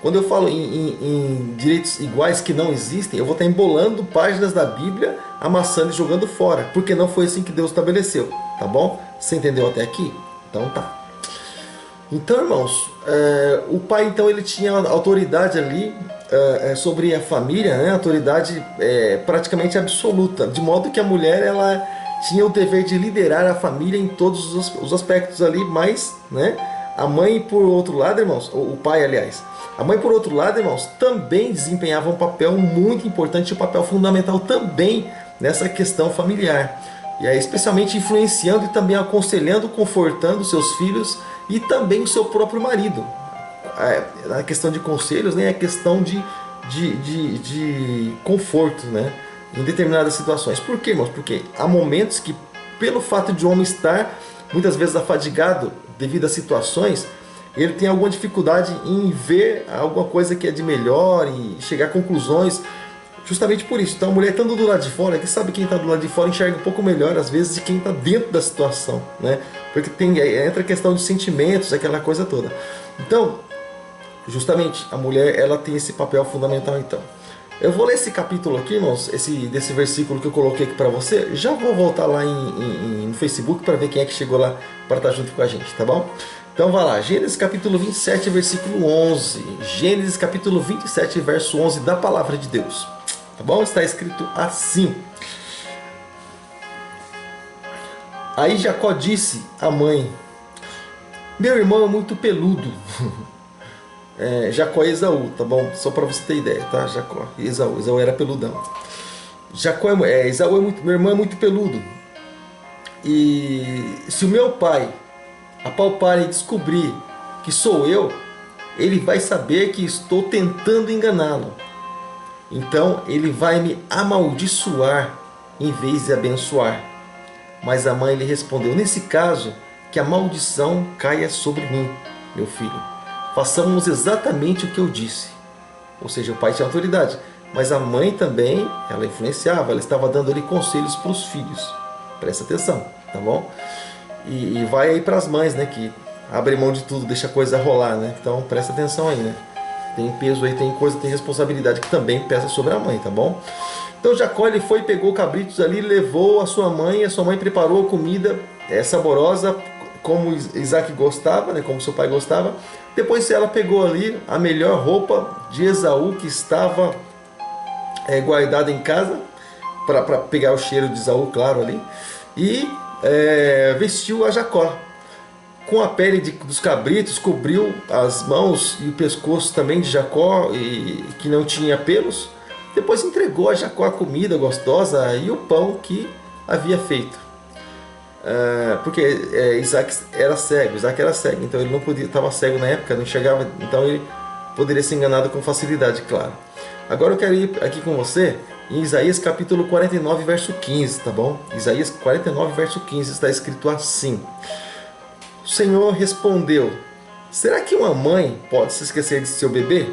A: quando eu falo em direitos iguais que não existem, eu vou estar embolando páginas da Bíblia, amassando e jogando fora, porque não foi assim que Deus estabeleceu, tá bom? Você entendeu até aqui? Então tá. Então, irmãos, o pai então ele tinha autoridade ali sobre a família, né? Autoridade praticamente absoluta, de modo que a mulher ela tinha o dever de liderar a família em todos os aspectos ali, mas, né? A mãe, por outro lado, irmãos, o pai, aliás, a mãe, por outro lado, irmãos, também desempenhava um papel muito importante, um papel fundamental também nessa questão familiar. E aí, especialmente influenciando e também aconselhando, confortando seus filhos e também o seu próprio marido. A questão de conselhos, né, é questão de conforto, né, em determinadas situações. Por quê, irmãos? Porque há momentos que, pelo fato de o homem estar muitas vezes afadigado devido a situações, ele tem alguma dificuldade em ver alguma coisa que é de melhor e chegar a conclusões. Justamente por isso. Então a mulher estando do lado de fora, que sabe quem está do lado de fora enxerga um pouco melhor às vezes de quem está dentro da situação, né? Porque entra a questão de sentimentos, aquela coisa toda. Então, justamente a mulher ela tem esse papel fundamental. Então, eu vou ler esse capítulo aqui, irmãos, desse versículo que eu coloquei aqui para você. Já vou voltar lá no Facebook para ver quem é que chegou lá para estar junto com a gente, tá bom? Então vai lá, Gênesis capítulo 27, versículo 11. Gênesis capítulo 27, verso 11 da palavra de Deus. Tá bom? Está escrito assim. Aí Jacó disse à mãe: meu irmão é muito peludo. Jacó e Esaú, tá bom? Só para você ter ideia, tá? Jacó e Esaú. Esaú era peludão. Esaú meu irmão é muito peludo. E se o meu pai apalpar e descobrir que sou eu, ele vai saber que estou tentando enganá-lo. Então ele vai me amaldiçoar em vez de abençoar. Mas a mãe lhe respondeu: nesse caso, que a maldição caia sobre mim, meu filho. Façamos exatamente o que eu disse. Ou seja, o pai tinha autoridade, mas a mãe também, ela influenciava, ela estava dando ali conselhos para os filhos. Presta atenção, tá bom? E vai aí para as mães, né, que abrem mão de tudo, deixa a coisa rolar, né? Então presta atenção aí, né? Tem peso aí, tem coisa, tem responsabilidade que também pesa sobre a mãe, tá bom? Então Jacó ele foi, pegou cabritos ali, levou a sua mãe preparou a comida saborosa, como Isaac gostava, né, como seu pai gostava. Depois ela pegou ali a melhor roupa de Esaú que estava guardada em casa, para pegar o cheiro de Esaú, claro, ali, e vestiu a Jacó. Com a pele dos cabritos, cobriu as mãos e o pescoço também de Jacó, que não tinha pelos. Depois entregou a Jacó a comida gostosa e o pão que havia feito. Porque Isaac era cego, então ele não podia, estava cego na época, não enxergava, então ele poderia ser enganado com facilidade, claro. Agora eu quero ir aqui com você em Isaías capítulo 49, verso 15, tá bom? Isaías 49, verso 15 está escrito assim: o Senhor respondeu: será que uma mãe pode se esquecer de seu bebê?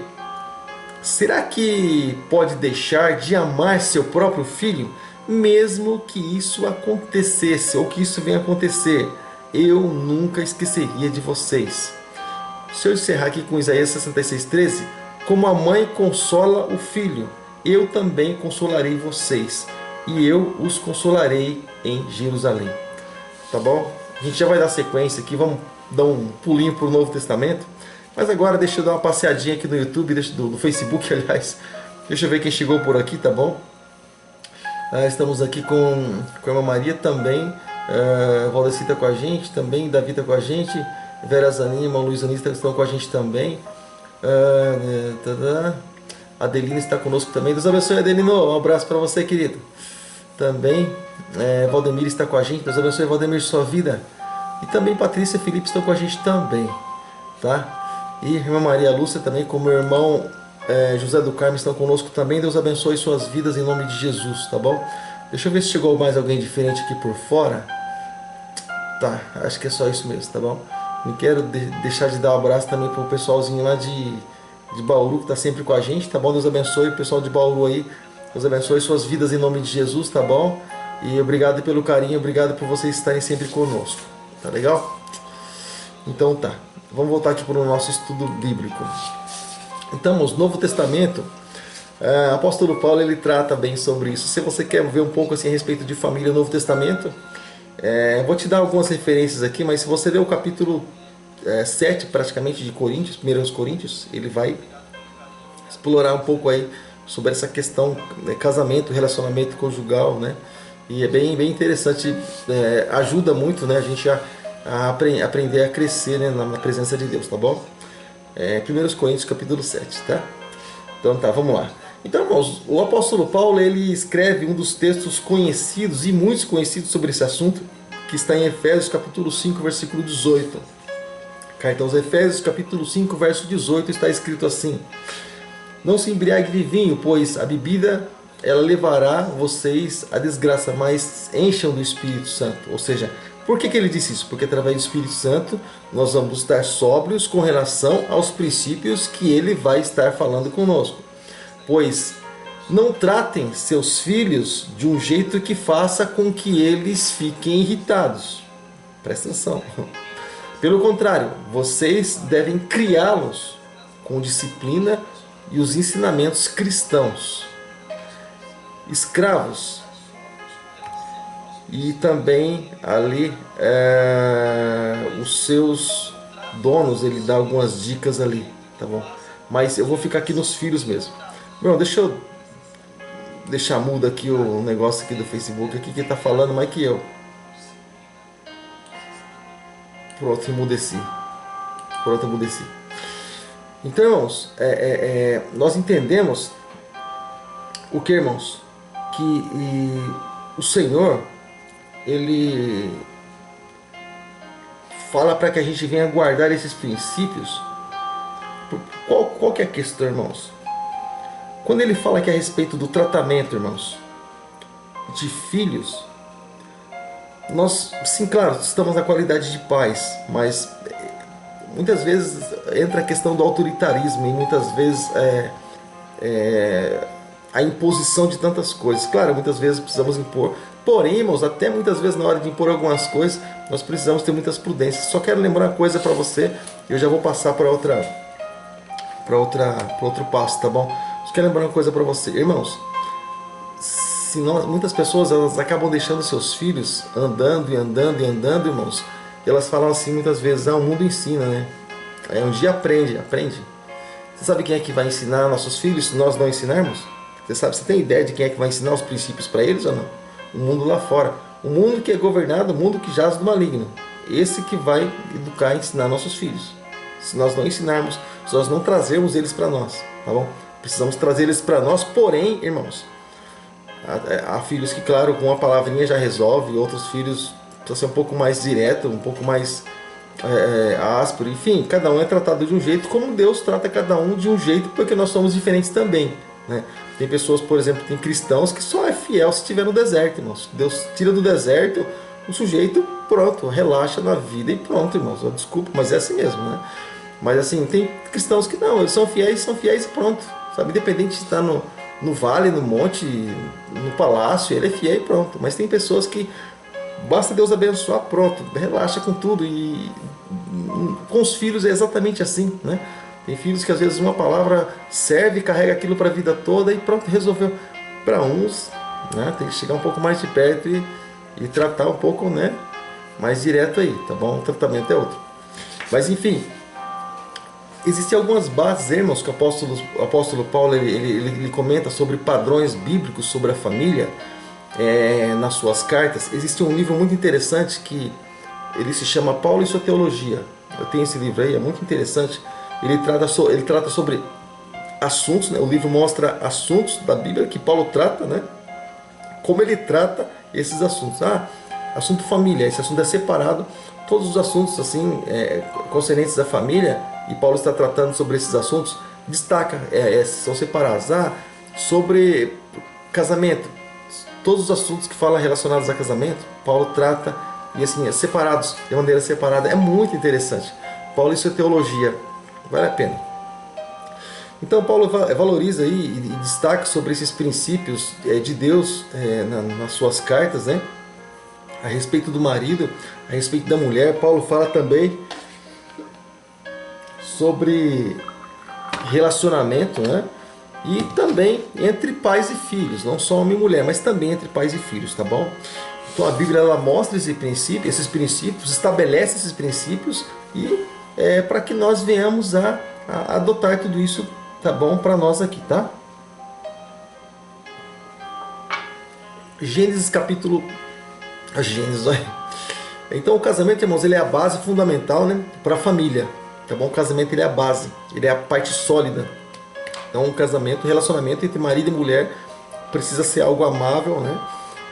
A: Será que pode deixar de amar seu próprio filho? Mesmo que isso acontecesse, ou que isso venha a acontecer, eu nunca esqueceria de vocês. Se eu encerrar aqui com Isaías 66:13, como a mãe consola o filho, eu também consolarei vocês, e eu os consolarei em Jerusalém. Tá bom? A gente já vai dar sequência aqui, vamos dar um pulinho para o Novo Testamento. Mas agora deixa eu dar uma passeadinha aqui no YouTube, no Facebook, aliás. Deixa eu ver quem chegou por aqui, tá bom? Estamos aqui com a irmã Maria também. Valdeci está com a gente também, Davi está com a gente. Vera Zanini, irmão Luiz Anista estão com a gente também. Adelina está conosco também. Deus abençoe, Adelino. Um abraço para você, querido. Também Valdemir está com a gente. Deus abençoe, Valdemir, sua vida. E também Patrícia e Felipe estão com a gente também, tá? E irmã Maria Lúcia também, com meu irmão José do Carmo, estão conosco também. Deus abençoe suas vidas em nome de Jesus, tá bom? Deixa eu ver se chegou mais alguém diferente aqui por fora. Tá, acho que é só isso mesmo, tá bom? Não quero deixar de dar um abraço também pro pessoalzinho lá de Bauru, que está sempre com a gente, tá bom? Deus abençoe o pessoal de Bauru aí. Deus abençoe suas vidas em nome de Jesus, tá bom? E obrigado pelo carinho, obrigado por vocês estarem sempre conosco. Tá legal? Então tá. Vamos voltar aqui para o nosso estudo bíblico. Então, o Novo Testamento, o apóstolo Paulo ele trata bem sobre isso. Se você quer ver um pouco assim a respeito de família no Novo Testamento, vou te dar algumas referências aqui, mas se você ler o capítulo 7 praticamente de Coríntios, 1 Coríntios, ele vai explorar um pouco aí sobre essa questão, né, casamento, relacionamento conjugal, né? E é bem interessante, ajuda muito, né, a gente a aprender a crescer, né, na presença de Deus, tá bom? 1 Coríntios capítulo 7, tá? Então tá, vamos lá. Então, irmãos, o apóstolo Paulo ele escreve um dos textos conhecidos e muitos conhecidos sobre esse assunto, que está em Efésios capítulo 5, versículo 18. Carta aos Efésios capítulo 5, verso 18 está escrito assim: não se embriague de vinho, pois a bebida ela levará vocês à desgraça, mas encham do Espírito Santo. Ou seja, por que ele disse isso? Porque através do Espírito Santo nós vamos estar sóbrios com relação aos princípios que ele vai estar falando conosco. Pois não tratem seus filhos de um jeito que faça com que eles fiquem irritados. Presta atenção. Pelo contrário, vocês devem criá-los com disciplina e os ensinamentos cristãos. Escravos. E também ali os seus donos, ele dá algumas dicas ali, tá bom? Mas eu vou ficar aqui nos filhos mesmo. Bom, deixa eu deixar mudo aqui o negócio aqui do Facebook, aqui que tá falando mais que eu. Pronto, emudeci. Então, irmãos, nós entendemos o que, irmãos? Que o Senhor, ele fala para que a gente venha guardar esses princípios. Qual que é a questão, irmãos? Quando ele fala aqui a respeito do tratamento, irmãos, de filhos, nós, sim, claro, estamos na qualidade de pais, mas muitas vezes entra a questão do autoritarismo e muitas vezes a imposição de tantas coisas. Claro, muitas vezes precisamos impor, porém, irmãos, até muitas vezes na hora de impor algumas coisas, nós precisamos ter muitas prudências. Só quero lembrar uma coisa para você, eu já vou passar para outro passo, tá bom? Só quero lembrar uma coisa para você, irmãos. Muitas pessoas elas acabam deixando seus filhos andando, irmãos. E elas falam assim muitas vezes: o mundo ensina, né? Um dia aprende. Você sabe quem é que vai ensinar nossos filhos se nós não ensinarmos? Você tem ideia de quem é que vai ensinar os princípios para eles ou não? O mundo lá fora. O mundo que é governado, o mundo que jaz do maligno. Esse que vai educar e ensinar nossos filhos. Se nós não ensinarmos, se nós não trazermos eles para nós, tá bom? Precisamos trazer eles para nós, porém, irmãos, há filhos que, claro, com uma palavrinha já resolve, outros filhos precisam ser um pouco mais direto, um pouco mais áspero, enfim, cada um é tratado de um jeito, como Deus trata cada um de um jeito, porque nós somos diferentes também, né? Tem pessoas, por exemplo, tem cristãos que só é fiel se estiver no deserto, irmãos. Deus tira do deserto, o sujeito, pronto, relaxa na vida e pronto, irmãos. Desculpa, mas é assim mesmo, né? Mas assim, tem cristãos que não, eles são fiéis e pronto, sabe? Independente de estar no vale, no monte, no palácio, ele é fiel e pronto. Mas tem pessoas que basta Deus abençoar, pronto, relaxa com tudo. E com os filhos é exatamente assim, né? Tem filhos que às vezes uma palavra serve, carrega aquilo para a vida toda e pronto, resolveu. Para uns, né, tem que chegar um pouco mais de perto e tratar um pouco, né, mais direto aí, tá bom? O tratamento é outro. Mas enfim, existem algumas bases, irmãos, que o apóstolo Paulo ele comenta sobre padrões bíblicos sobre a família nas suas cartas. Existe um livro muito interessante que ele se chama Paulo e sua Teologia. Eu tenho esse livro aí, é muito interessante. Ele trata sobre assuntos, né? O livro mostra assuntos da Bíblia que Paulo trata, né? Como ele trata esses assuntos. Assunto família, esse assunto é separado. Todos os assuntos assim concernentes à família, e Paulo está tratando sobre esses assuntos, destaca, são separados. Sobre casamento, todos os assuntos que falam relacionados a casamento, Paulo trata e assim, separados, de maneira separada. É muito interessante. Paulo, isso é teologia, vale a pena. Então Paulo valoriza aí e destaca sobre esses princípios de Deus nas suas cartas, né? A respeito do marido, a respeito da mulher. Paulo fala também sobre relacionamento, né? E também entre pais e filhos, não só homem e mulher, mas também entre pais e filhos, tá bom? Então a Bíblia ela mostra esses princípios, estabelece esses princípios e para que nós venhamos a adotar tudo isso, tá bom, para nós aqui, tá? Gênesis capítulo... Gênesis, olha. Então o casamento, irmãos, ele é a base fundamental, né, para a família, tá bom? O casamento ele é a base, ele é a parte sólida. Então um casamento, relacionamento entre marido e mulher precisa ser algo amável, né?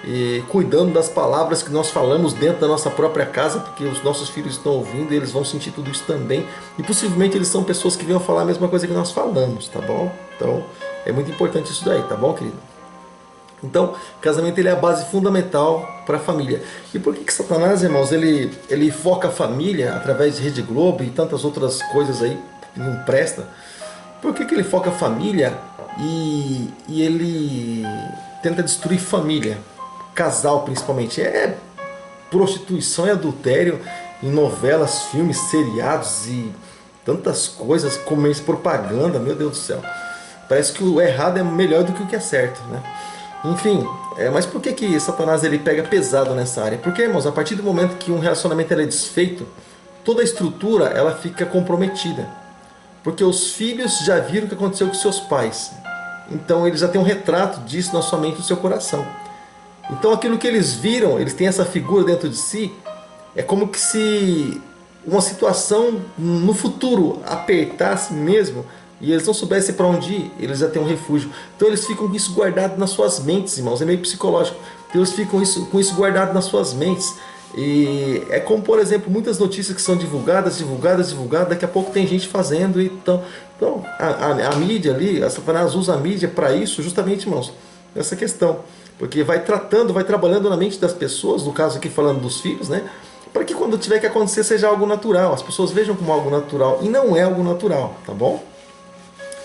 A: E cuidando das palavras que nós falamos dentro da nossa própria casa, porque os nossos filhos estão ouvindo, eles vão sentir tudo isso também, e possivelmente eles são pessoas que venham falar a mesma coisa que nós falamos, tá bom? Então é muito importante isso daí, tá bom, querido? Então, o casamento ele é a base fundamental para a família. E por que Satanás, irmãos, ele foca a família através de Rede Globo e tantas outras coisas aí que não presta? Por que ele foca a família e ele tenta destruir família? Casal principalmente. É prostituição e adultério em novelas, filmes, seriados e tantas coisas, comércio, propaganda, meu Deus do céu. Parece que o errado é melhor do que o que é certo, né? Enfim, mas por que Satanás ele pega pesado nessa área? Porque, irmãos, a partir do momento que um relacionamento é desfeito, toda a estrutura ela fica comprometida. Porque os filhos já viram o que aconteceu com seus pais. Então eles já têm um retrato disso na sua mente e no seu coração. Então aquilo que eles viram, eles têm essa figura dentro de si, é como que se uma situação no futuro apertasse mesmo e eles não soubessem para onde ir, eles já têm um refúgio. Então eles ficam com isso guardado nas suas mentes, irmãos, é meio psicológico. Então eles ficam com isso guardado nas suas mentes. E é como, por exemplo, muitas notícias que são divulgadas, daqui a pouco tem gente fazendo. Então a mídia ali, a Satanás usa a mídia para isso, justamente, irmãos, essa questão. Porque vai trabalhando na mente das pessoas, no caso aqui falando dos filhos, né? Para que quando tiver que acontecer seja algo natural, as pessoas vejam como algo natural, e não é algo natural, tá bom?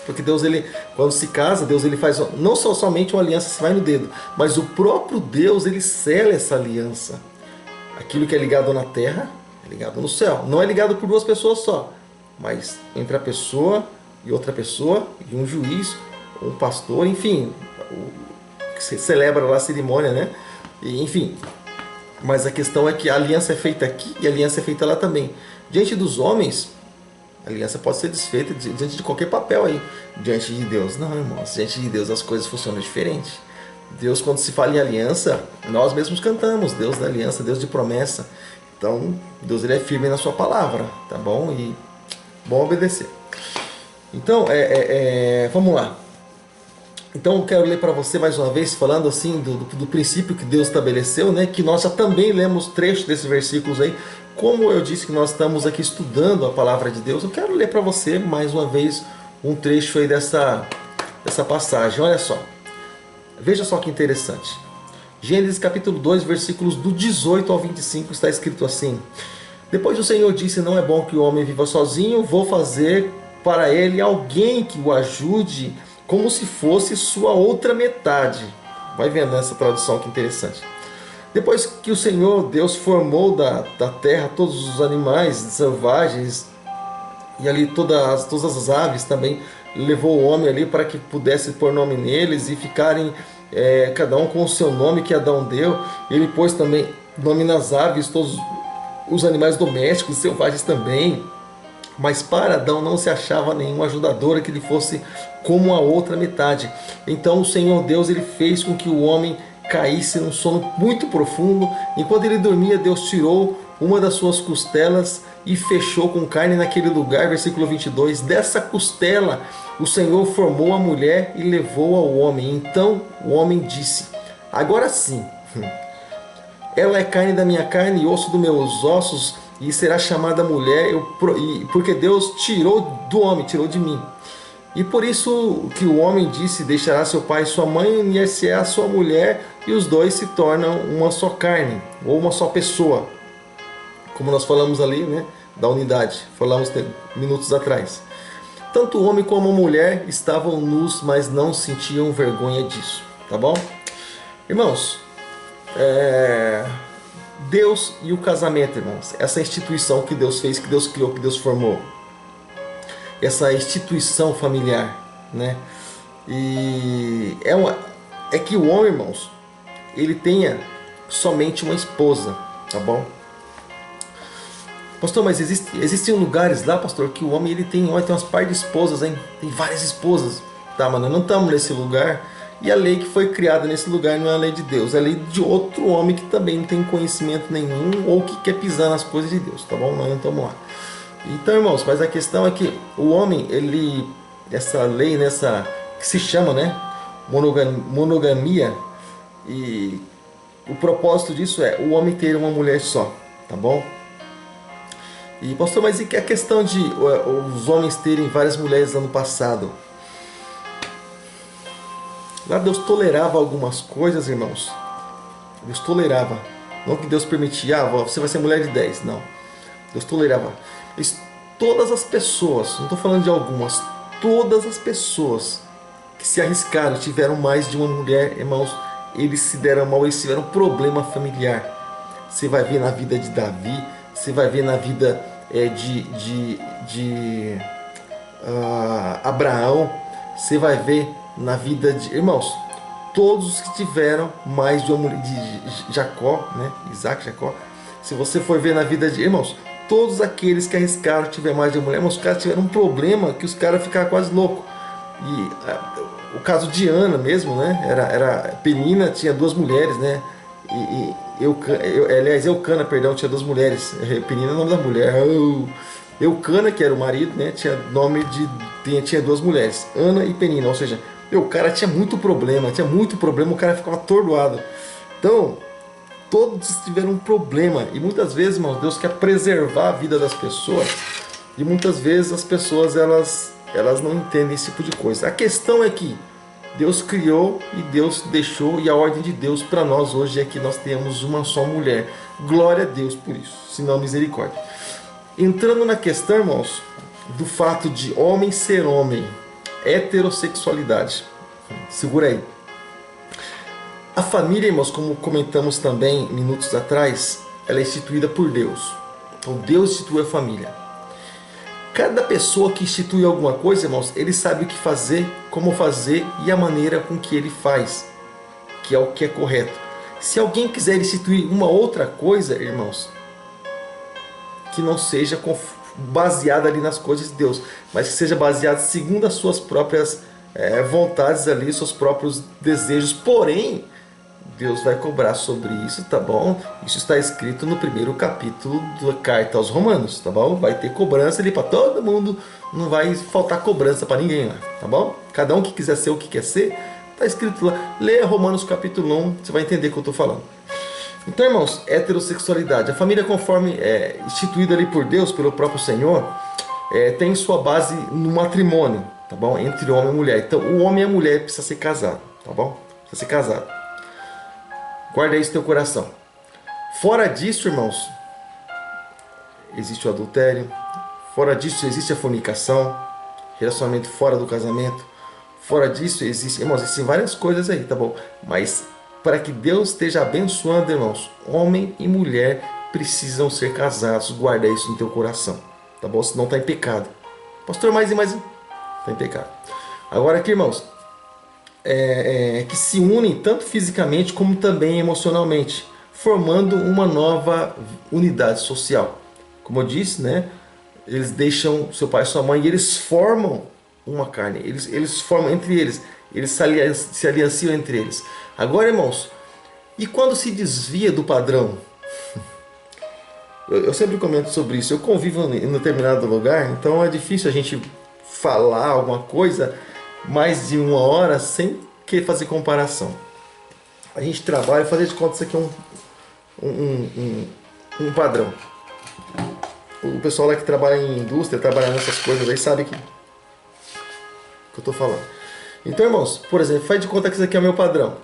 A: Porque Deus, quando se casa, Deus ele faz não somente uma aliança se vai no dedo, mas o próprio Deus ele sela essa aliança. Aquilo que é ligado na terra é ligado no céu. Não é ligado por duas pessoas só, mas entre a pessoa e outra pessoa, e um juiz, um pastor, enfim, que se celebra lá a cerimônia, né? E, enfim, mas a questão é que a aliança é feita aqui e a aliança é feita lá também. Diante dos homens, a aliança pode ser desfeita diante de qualquer papel aí. Diante de Deus, não, irmãos. Diante de Deus as coisas funcionam diferente. Deus, quando se fala em aliança, nós mesmos cantamos. Deus da aliança, Deus de promessa. Então, Deus ele é firme na sua palavra, tá bom? E bom obedecer. Então, vamos lá. Então, eu quero ler para você mais uma vez, falando assim do princípio que Deus estabeleceu, né? Que nós já também lemos trechos desses versículos aí. Como eu disse que nós estamos aqui estudando a palavra de Deus, eu quero ler para você mais uma vez um trecho aí dessa passagem. Olha só. Veja só que interessante. Gênesis capítulo 2, versículos do 18 ao 25, está escrito assim: Depois o Senhor disse, não é bom que o homem viva sozinho, vou fazer para ele alguém que o ajude como se fosse sua outra metade. Vai vendo essa tradução que interessante. Depois que o Senhor Deus formou da terra todos os animais selvagens e ali todas as aves também, levou o homem ali para que pudesse pôr nome neles e ficarem cada um com o seu nome que Adão deu. Ele pôs também nome nas aves, todos os animais domésticos, selvagens também. Mas para Adão não se achava nenhuma ajudadora que lhe fosse como a outra metade. Então o Senhor Deus ele fez com que o homem caísse num sono muito profundo. Enquanto ele dormia, Deus tirou uma das suas costelas e fechou com carne naquele lugar. Versículo 22. Dessa costela o Senhor formou a mulher e levou ao homem. Então o homem disse: agora sim, ela é carne da minha carne e osso dos meus ossos, e será chamada mulher, porque Deus tirou do homem, tirou de mim. E por isso que o homem disse: deixará seu pai e sua mãe, e unir-se-á a sua mulher, e os dois se tornam uma só carne, ou uma só pessoa. como nós falamos ali, né, da unidade, falamos minutos atrás. Tanto o homem como a mulher estavam nus, mas não sentiam vergonha disso, tá bom? Irmãos, Deus e o casamento, irmãos, essa instituição que Deus fez, que Deus criou, que Deus formou, essa instituição familiar, né? E é que o homem, irmãos, ele tenha somente uma esposa, tá bom? Pastor, mas existem lugares lá, pastor, que o homem ele tem umas par de esposas, hein? Tem várias esposas. Tá, mano, não estamos nesse lugar. E a lei que foi criada nesse lugar não é a lei de Deus, é a lei de outro homem que também não tem conhecimento nenhum ou que quer pisar nas coisas de Deus, tá bom? Nós não estamos lá. Então, irmãos, mas a questão é que o homem, ele, essa lei, nessa que se chama, né, monogamia, e o propósito disso é o homem ter uma mulher só, tá bom? E pastor, mas e a questão de os homens terem várias mulheres ano passado? Lá Deus tolerava algumas coisas, irmãos. Deus tolerava. Não que Deus permitia, você vai ser mulher de 10. Não. Deus tolerava. Todas as pessoas, não estou falando de algumas, todas as pessoas que se arriscaram, tiveram mais de uma mulher, irmãos, eles se deram mal, eles tiveram problema familiar. Você vai ver na vida de Davi, você vai ver na vida de Abraão, você vai ver na vida de... Irmãos, todos os que tiveram mais de uma mulher, de Jacó, né? Isaac, Jacó, se você for ver na vida de... Irmãos, todos aqueles que arriscaram tiver mais de uma mulher, irmãos, os caras tiveram um problema que os caras ficaram quase loucos. E o caso de Ana mesmo, né? Era Penina, tinha 2 mulheres, né? Eucana, perdão, tinha 2 mulheres. Penina é o nome da mulher. Eucana, que era o marido, né? Tinha 2 mulheres, Ana e Penina, ou seja, o cara tinha muito problema, o cara ficava atordoado. Então, todos tiveram um problema. E muitas vezes, irmãos, Deus quer preservar a vida das pessoas. E muitas vezes as pessoas, elas não entendem esse tipo de coisa. A questão é que Deus criou e Deus deixou. E a ordem de Deus para nós hoje é que nós tenhamos uma só mulher. Glória a Deus por isso, senão misericórdia. Entrando na questão, irmãos, do fato de homem ser homem, heterossexualidade. Segura aí. A família, irmãos, como comentamos também minutos atrás, ela é instituída por Deus. Então Deus institui a família. Cada pessoa que institui alguma coisa, irmãos, ele sabe o que fazer, como fazer e a maneira com que ele faz, que é o que é correto. Se alguém quiser instituir uma outra coisa, irmãos, que não seja baseada ali nas coisas de Deus, mas que seja baseada segundo as suas próprias vontades ali, seus próprios desejos. Porém, Deus vai cobrar sobre isso, tá bom? Isso está escrito no primeiro capítulo da carta aos Romanos, tá bom? Vai ter cobrança ali para todo mundo, não vai faltar cobrança para ninguém lá, tá bom? Cada um que quiser ser o que quer ser, tá escrito lá. Leia Romanos capítulo 1, você vai entender o que eu estou falando. Então, irmãos, heterossexualidade. A família, conforme instituída ali por Deus, pelo próprio Senhor, tem sua base no matrimônio, tá bom? Entre homem e mulher. Então, o homem e a mulher precisam ser casados, tá bom? Precisa ser casado. Guarda isso no teu coração. Fora disso, irmãos, existe o adultério. Fora disso, existe a fornicação, relacionamento fora do casamento. Fora disso, existem várias coisas aí, tá bom? Mas para que Deus esteja abençoando, irmãos, homem e mulher precisam ser casados. Guarda isso no teu coração, tá bom? Senão está em pecado. Pastor, mais e mais, está em pecado. Agora aqui, irmãos, que se unem tanto fisicamente como também emocionalmente, formando uma nova unidade social. Como eu disse, né? Eles deixam seu pai e sua mãe e eles formam uma carne. Eles formam entre eles. Eles se alianciam entre eles. Agora, irmãos, e quando se desvia do padrão? Eu sempre comento sobre isso. Eu convivo em determinado lugar, então é difícil a gente falar alguma coisa mais de 1 hora sem querer fazer comparação. A gente trabalha, fazer de conta isso aqui é um padrão. O pessoal lá que trabalha em indústria, trabalha nessas coisas aí, sabe que eu estou falando. Então, irmãos, por exemplo, faz de conta que isso aqui é o meu padrão.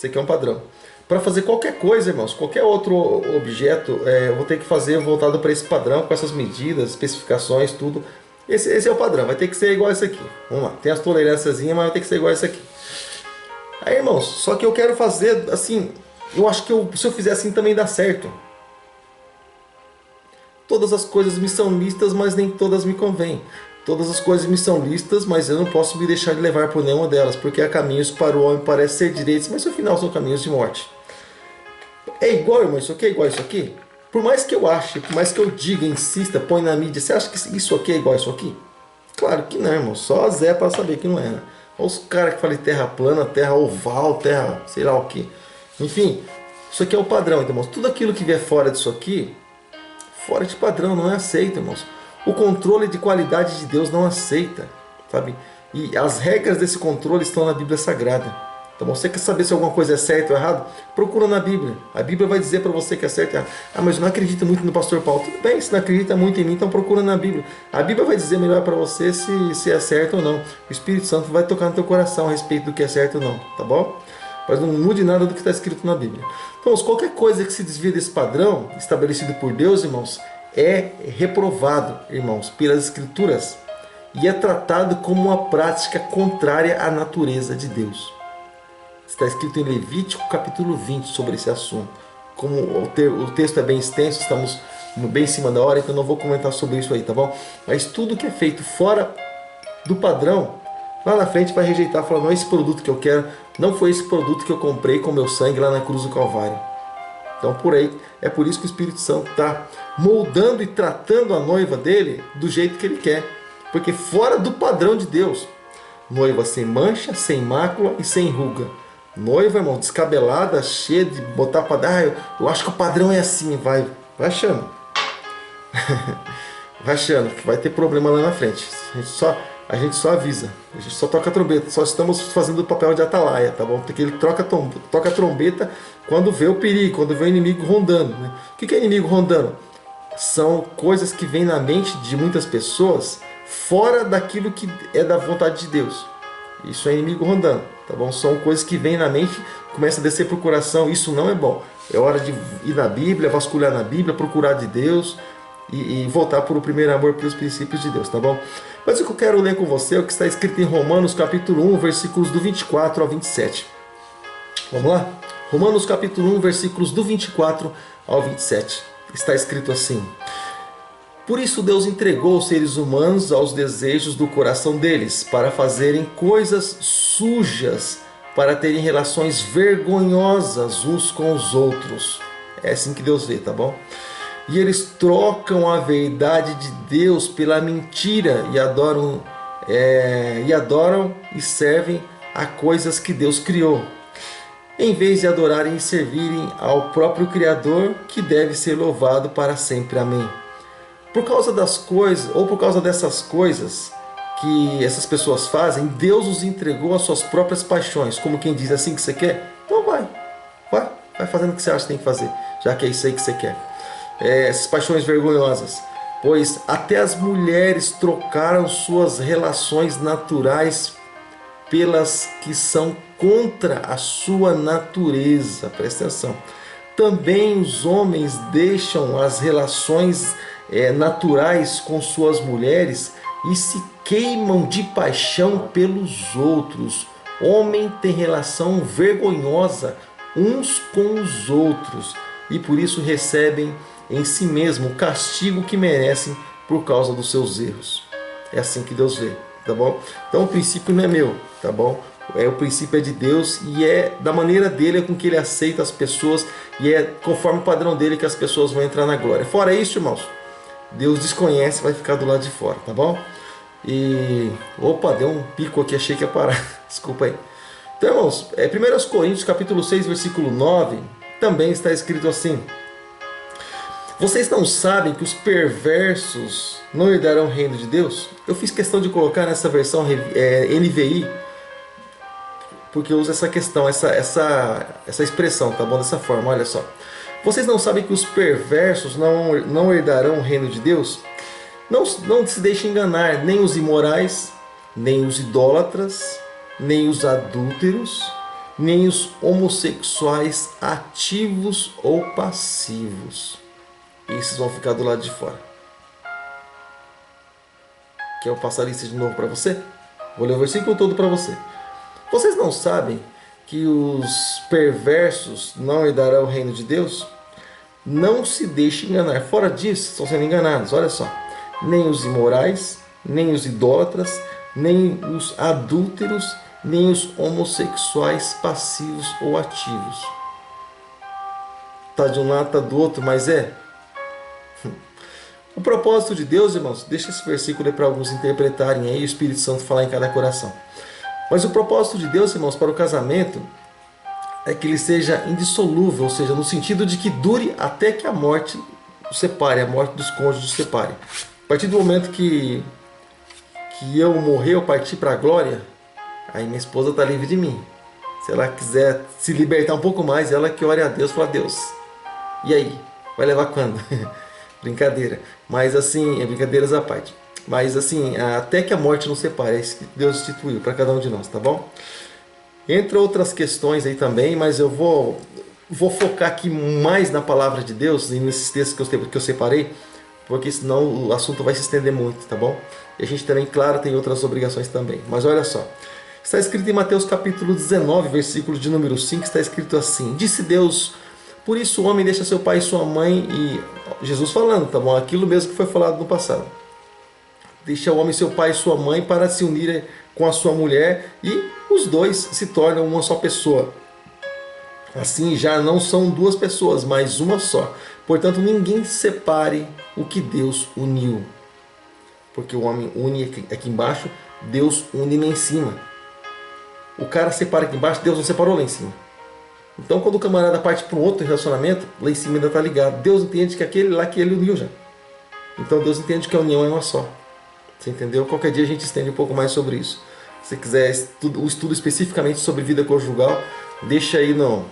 A: Esse aqui é um padrão. Para fazer qualquer coisa, irmãos, qualquer outro objeto, eu vou ter que fazer voltado para esse padrão, com essas medidas, especificações, tudo. Esse é o padrão, vai ter que ser igual a esse aqui. Vamos lá, tem as tolerâncias, mas vai ter que ser igual a esse aqui. Aí, irmãos, só que eu quero fazer assim, eu acho que se eu fizer assim também dá certo. Todas as coisas me são listas, mas nem todas me convêm. Todas as coisas me são listas, mas eu não posso me deixar de levar por nenhuma delas, porque há caminhos para o homem parece ser direitos, mas no final são caminhos de morte. É igual, irmão, isso aqui é igual a isso aqui? Por mais que eu ache, por mais que eu diga, insista, põe na mídia, você acha que isso aqui é igual a isso aqui? Claro que não, irmão. Só Zé para saber que não é, né? Olha os caras que falam de terra plana, terra oval, terra sei lá o que. Enfim, isso aqui é o padrão, irmãos. Tudo aquilo que vier fora disso aqui, fora de padrão, não é aceito, irmãos. O controle de qualidade de Deus não aceita, sabe? E as regras desse controle estão na Bíblia Sagrada. Então você quer saber se alguma coisa é certo ou errado? Procura na Bíblia. A Bíblia vai dizer para você que é certo ou errado. Ah, mas eu não acredito muito no pastor Paulo. Tudo bem, se não acredita muito em mim, então procura na Bíblia. A Bíblia vai dizer melhor para você se é certo ou não. O Espírito Santo vai tocar no teu coração a respeito do que é certo ou não, tá bom? Mas não mude nada do que está escrito na Bíblia. Então, qualquer coisa que se desvia desse padrão estabelecido por Deus, irmãos, é reprovado, irmãos, pelas Escrituras. E é tratado como uma prática contrária à natureza de Deus. Está escrito em Levítico capítulo 20 sobre esse assunto. Como o texto é bem extenso, estamos bem em cima da hora, então não vou comentar sobre isso aí, tá bom? Mas tudo que é feito fora do padrão, lá na frente vai rejeitar, falando, não é esse produto que eu quero, não foi esse produto que eu comprei com meu sangue lá na cruz do Calvário. Então por aí, é por isso que o Espírito Santo está moldando e tratando a noiva dele do jeito que ele quer. Porque fora do padrão de Deus, noiva sem mancha, sem mácula e sem ruga. Noiva, irmão, descabelada, cheia de botar para dar, eu acho que o padrão é assim, vai achando. Vai achando que vai ter problema lá na frente. A gente só avisa, a gente só toca a trombeta, só estamos fazendo o papel de atalaia, tá bom? Porque ele toca a trombeta quando vê o perigo, quando vê o inimigo rondando, né? O que é inimigo rondando? São coisas que vêm na mente de muitas pessoas fora daquilo que é da vontade de Deus. Isso é inimigo rondando, tá bom? São coisas que vêm na mente, começa a descer para o coração, isso não é bom. É hora de ir na Bíblia, vasculhar na Bíblia, procurar de Deus e voltar para o primeiro amor, para os princípios de Deus, tá bom? Mas o que eu quero ler com você é o que está escrito em Romanos capítulo 1, versículos do 24 ao 27. Vamos lá? Romanos capítulo 1, versículos do 24 ao 27. Está escrito assim: por isso Deus entregou os seres humanos aos desejos do coração deles, para fazerem coisas sujas, para terem relações vergonhosas uns com os outros. É assim que Deus vê, tá bom? E eles trocam a verdade de Deus pela mentira e adoram e servem a coisas que Deus criou, em vez de adorarem e servirem ao próprio Criador, que deve ser louvado para sempre. Amém. Por causa das coisas, ou por causa dessas coisas que essas pessoas fazem, Deus os entregou às suas próprias paixões. Como quem diz, assim que você quer? Então vai fazendo o que você acha que tem que fazer, já que é isso aí que você quer. Essas paixões vergonhosas, pois até as mulheres trocaram suas relações naturais pelas que são contra a sua natureza. Presta atenção. Também os homens deixam as relações naturais com suas mulheres e se queimam de paixão pelos outros. Homem tem relação vergonhosa uns com os outros e por isso recebem em si mesmo o castigo que merecem por causa dos seus erros. É assim que Deus vê, tá bom? Então o princípio não é meu, tá bom? O princípio é de Deus e é da maneira dele, é com que ele aceita as pessoas e é conforme o padrão dele que as pessoas vão entrar na glória. Fora isso, irmãos, Deus desconhece, vai ficar do lado de fora, tá bom? E... opa, deu um pico aqui, achei que ia parar. Desculpa aí. Então, irmãos, 1 Coríntios capítulo 6, versículo 9, também está escrito assim: vocês não sabem que os perversos não herdarão o reino de Deus? Eu fiz questão de colocar nessa versão NVI, porque eu uso essa questão, essa expressão, tá bom? Dessa forma, olha só. Vocês não sabem que os perversos não herdarão o reino de Deus? Não se deixem enganar, nem os imorais, nem os idólatras, nem os adúlteros, nem os homossexuais ativos ou passivos. Esses vão ficar do lado de fora. Quer eu passar a lista de novo para você? Vou ler o versículo todo para você. Vocês não sabem que os perversos não herdarão o reino de Deus? Não se deixe enganar. Fora disso, estão sendo enganados. Olha só. Nem os imorais, nem os idólatras, nem os adúlteros, nem os homossexuais passivos ou ativos. Está de um lado, está do outro, mas é. O propósito de Deus, irmãos, deixa esse versículo para alguns interpretarem aí, o Espírito Santo falar em cada coração. Mas o propósito de Deus, irmãos, para o casamento é que ele seja indissolúvel, ou seja, no sentido de que dure até que a morte os separe, a morte dos cônjuges os separe. A partir do momento que eu morrer, eu partir para a glória, aí minha esposa está livre de mim. Se ela quiser se libertar um pouco mais, ela que ore a Deus, fala: Deus, e aí? Vai levar quando? Brincadeira. Mas assim, brincadeiras à parte. Mas assim, até que a morte nos separe, é isso que Deus instituiu para cada um de nós, tá bom? Entre outras questões aí também, mas eu vou focar aqui mais na palavra de Deus e nesses textos que eu separei, porque senão o assunto vai se estender muito, tá bom? E a gente também, claro, tem outras obrigações também. Mas olha só, está escrito em Mateus capítulo 19, versículo de número 5, está escrito assim: Disse Deus, por isso o homem deixa seu pai e sua mãe, e Jesus falando, tá bom? Aquilo mesmo que foi falado no passado. Deixa o homem seu pai e sua mãe para se unir com a sua mulher e os dois se tornam uma só pessoa. Assim já não são duas pessoas, mas uma só. Portanto, ninguém separe o que Deus uniu. Porque o homem une aqui embaixo, Deus une lá em cima. O cara separa aqui embaixo, Deus não separou lá em cima. Então, quando o camarada parte para um outro relacionamento, lá em cima ainda está ligado. Deus entende que aquele lá que ele uniu já. Então, Deus entende que a união é uma só. Você entendeu? Qualquer dia a gente estende um pouco mais sobre isso. Se você quiser o estudo especificamente sobre vida conjugal, deixa aí no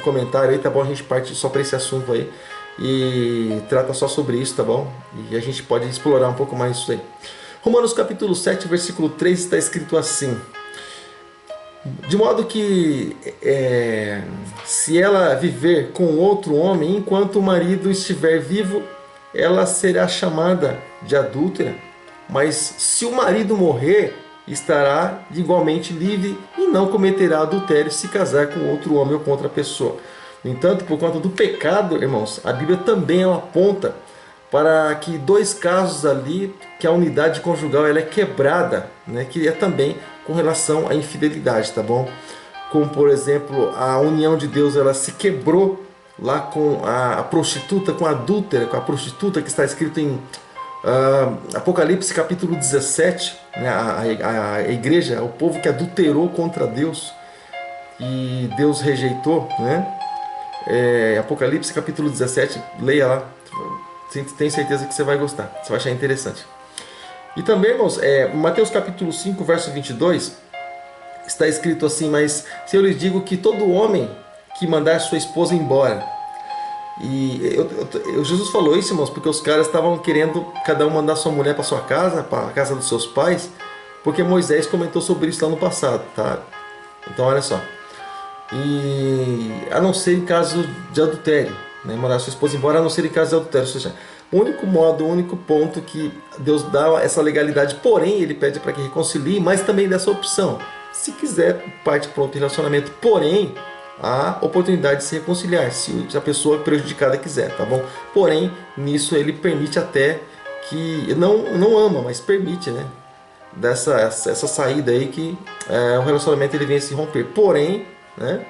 A: comentário aí, tá bom? A gente parte só para esse assunto aí e trata só sobre isso, tá bom? E a gente pode explorar um pouco mais isso aí. Romanos capítulo 7, versículo 3 está escrito assim: de modo que se ela viver com outro homem enquanto o marido estiver vivo, ela será chamada de adúltera, mas se o marido morrer, estará igualmente livre e não cometerá adultério se casar com outro homem ou com outra pessoa. No entanto, por conta do pecado, irmãos, a Bíblia também aponta para que dois casos ali, que a unidade conjugal ela é quebrada, né? Que é também com relação à infidelidade, tá bom? Como, por exemplo, a união de Deus ela se quebrou lá com a prostituta, com a adúltera, com a prostituta, que está escrito em Apocalipse capítulo 17, né? A igreja, o povo que adulterou contra Deus e Deus rejeitou, né? Apocalipse capítulo 17, leia lá, tenho certeza que você vai gostar, você vai achar interessante. E também, irmãos, Mateus capítulo 5, verso 22, está escrito assim: mas se eu lhes digo que todo homem que mandar sua esposa embora. E Jesus falou isso, irmãos, porque os caras estavam querendo cada um mandar sua mulher para sua casa, para a casa dos seus pais, porque Moisés comentou sobre isso lá no passado, tá? Então olha só. E a não ser em caso de adultério, né? Mandar sua esposa embora a não ser em caso de adultério, ou seja, o único modo, o único ponto que Deus dá essa legalidade, porém ele pede para que reconcilie, mas também dessa opção. Se quiser, parte para outro relacionamento, porém há oportunidade de se reconciliar, se a pessoa prejudicada quiser, tá bom? Porém, nisso ele permite até que, não ama, mas permite, né? Essa saída aí que o relacionamento ele vem a se romper. Porém, né?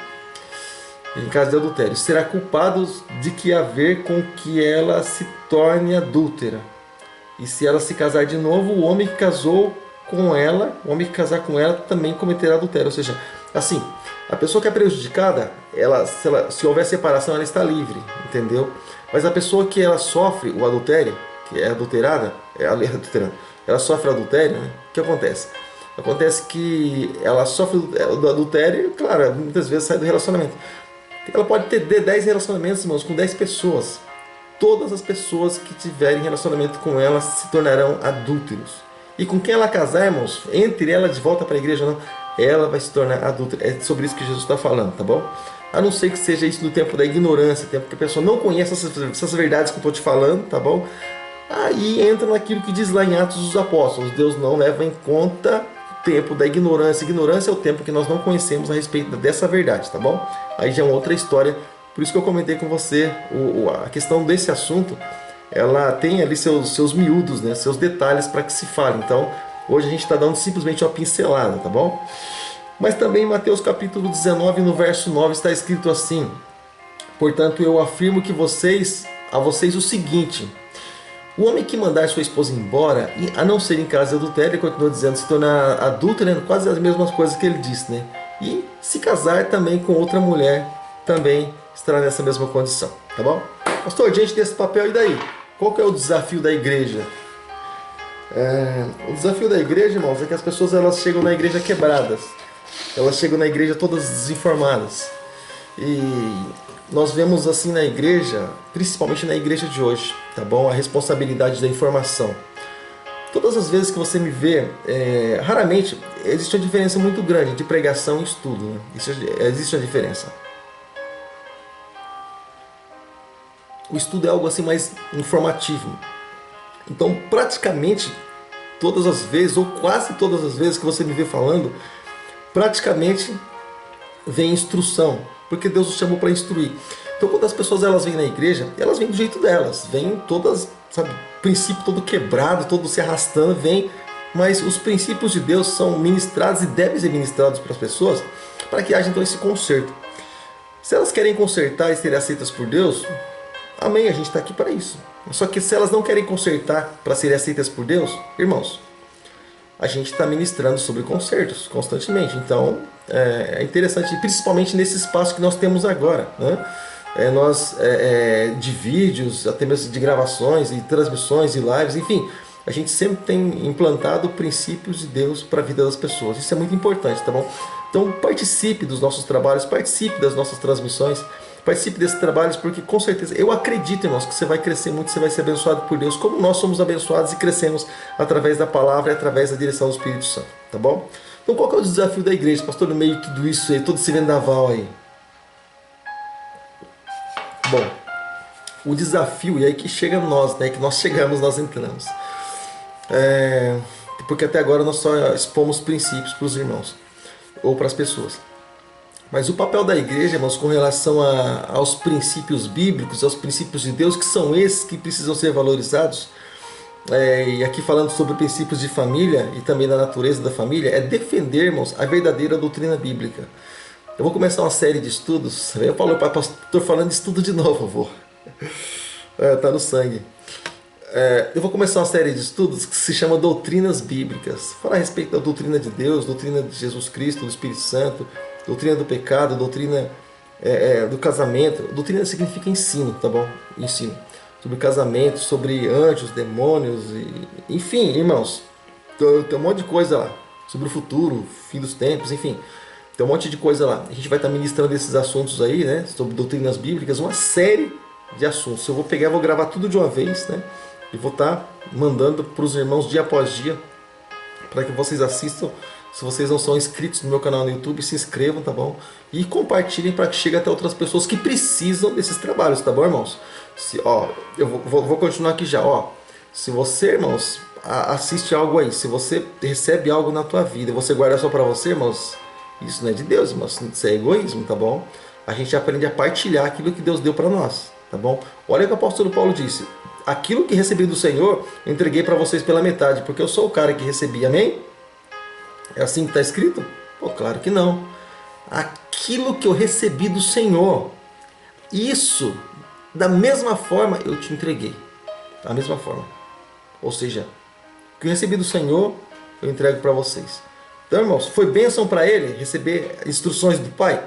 A: Em caso de adultério, será culpado de que haver com que ela se torne adúltera. E se ela se casar de novo, o homem que casou com ela, o homem que casar com ela também cometerá adultério. Ou seja, assim, a pessoa que é prejudicada, se houver separação, ela está livre, entendeu? Mas a pessoa que ela sofre o adultério, que é adulterada, ela sofre adultério, né? O que acontece? Acontece que ela sofre do adultério e, claro, muitas vezes sai do relacionamento. Ela pode ter 10 relacionamentos, irmãos, com 10 pessoas. Todas as pessoas que tiverem relacionamento com ela se tornarão adúlteros. E com quem ela casar, irmãos, entre ela de volta para a igreja ou não, ela vai se tornar adulta. É sobre isso que Jesus está falando, tá bom? A não ser que seja isso no tempo da ignorância, tempo que a pessoa não conhece essas verdades que eu estou te falando, tá bom? Aí entra naquilo que diz lá em Atos dos Apóstolos: Deus não leva em conta o tempo da ignorância. Ignorância é o tempo que nós não conhecemos a respeito dessa verdade, tá bom? Aí já é uma outra história. Por isso que eu comentei com você a questão desse assunto. Ela tem ali seus miúdos, né? Seus detalhes para que se fale. Então, hoje a gente está dando simplesmente uma pincelada, tá bom? Mas também em Mateus capítulo 19, no verso 9, está escrito assim: portanto, eu afirmo a vocês o seguinte: o homem que mandar sua esposa embora, a não ser em caso de adultério, ele continua dizendo, se tornar adúltero, né? Quase as mesmas coisas que ele disse, né? E se casar também com outra mulher, também estará nessa mesma condição, tá bom? Pastor, diante desse papel, e daí? Qual que é o desafio da igreja? O desafio da igreja, irmãos, é que as pessoas elas chegam na igreja quebradas. Elas chegam na igreja todas desinformadas. E nós vemos assim na igreja, principalmente na igreja de hoje, tá bom? A responsabilidade da informação. Todas as vezes que você me vê, raramente, existe uma diferença muito grande de pregação e estudo, né? Existe uma diferença. O estudo é algo assim mais informativo. Então, praticamente todas as vezes, ou quase todas as vezes que você me vê falando, praticamente vem instrução, porque Deus nos chamou para instruir. Então, quando as pessoas elas vêm na igreja, elas vêm do jeito delas, vêm todas, sabe, princípio todo quebrado, todo se arrastando, vem, mas os princípios de Deus são ministrados e devem ser ministrados para as pessoas, para que haja então esse conserto. Se elas querem consertar e serem aceitas por Deus, amém, a gente está aqui para isso. Só que se elas não querem consertar para serem aceitas por Deus, irmãos, a gente está ministrando sobre consertos constantemente. Então é interessante, principalmente nesse espaço que nós temos agora, né? De vídeos, até mesmo de gravações e transmissões e lives, enfim, a gente sempre tem implantado princípios de Deus para a vida das pessoas. Isso é muito importante, tá bom? Então participe dos nossos trabalhos, participe das nossas transmissões, participe desses trabalhos, porque com certeza, eu acredito, irmãos, que você vai crescer muito, você vai ser abençoado por Deus, como nós somos abençoados e crescemos através da palavra e através da direção do Espírito Santo, tá bom? Então qual que é o desafio da igreja, pastor, no meio de tudo isso aí, todo esse vendaval aí? Bom, o desafio, e aí que chega nós, né, que nós chegamos, nós entramos, porque até agora nós só expomos princípios para os irmãos, ou para as pessoas. Mas o papel da igreja, irmãos, com relação aos princípios bíblicos, aos princípios de Deus, que são esses que precisam ser valorizados, e aqui falando sobre princípios de família e também da natureza da família, é defender, irmãos, a verdadeira doutrina bíblica. Eu vou começar uma série de estudos. Eu falo, pastor, falando de estudo de novo, avô. Tá no sangue. Eu vou começar uma série de estudos que se chama Doutrinas Bíblicas. Falar a respeito da doutrina de Deus, doutrina de Jesus Cristo, do Espírito Santo, doutrina do pecado, doutrina do casamento. Doutrina significa ensino, tá bom? Ensino. Sobre casamento, sobre anjos, demônios, enfim, irmãos. Tem um monte de coisa lá. Sobre o futuro, fim dos tempos, enfim. Tem um monte de coisa lá. A gente vai estar ministrando esses assuntos aí, né? Sobre doutrinas bíblicas, uma série de assuntos. Eu vou pegar, vou gravar tudo de uma vez, né? E vou estar mandando para os irmãos dia após dia, para que vocês assistam. Se vocês não são inscritos no meu canal no YouTube, se inscrevam, tá bom? E compartilhem para que chegue até outras pessoas que precisam desses trabalhos, tá bom, irmãos? Eu vou continuar aqui já, ó. Se você, irmãos, assiste algo aí, se você recebe algo na tua vida e você guarda só para você, irmãos, isso não é de Deus, irmãos, isso é egoísmo, tá bom? A gente aprende a partilhar aquilo que Deus deu para nós, tá bom? Olha o que o apóstolo Paulo disse: aquilo que recebi do Senhor, entreguei para vocês pela metade, porque eu sou o cara que recebi, amém? É assim que está escrito? Pô, claro que não. Aquilo que eu recebi do Senhor, isso, da mesma forma, eu te entreguei. Da mesma forma. Ou seja, o que eu recebi do Senhor, eu entrego para vocês. Então, irmãos, foi bênção para ele receber instruções do Pai?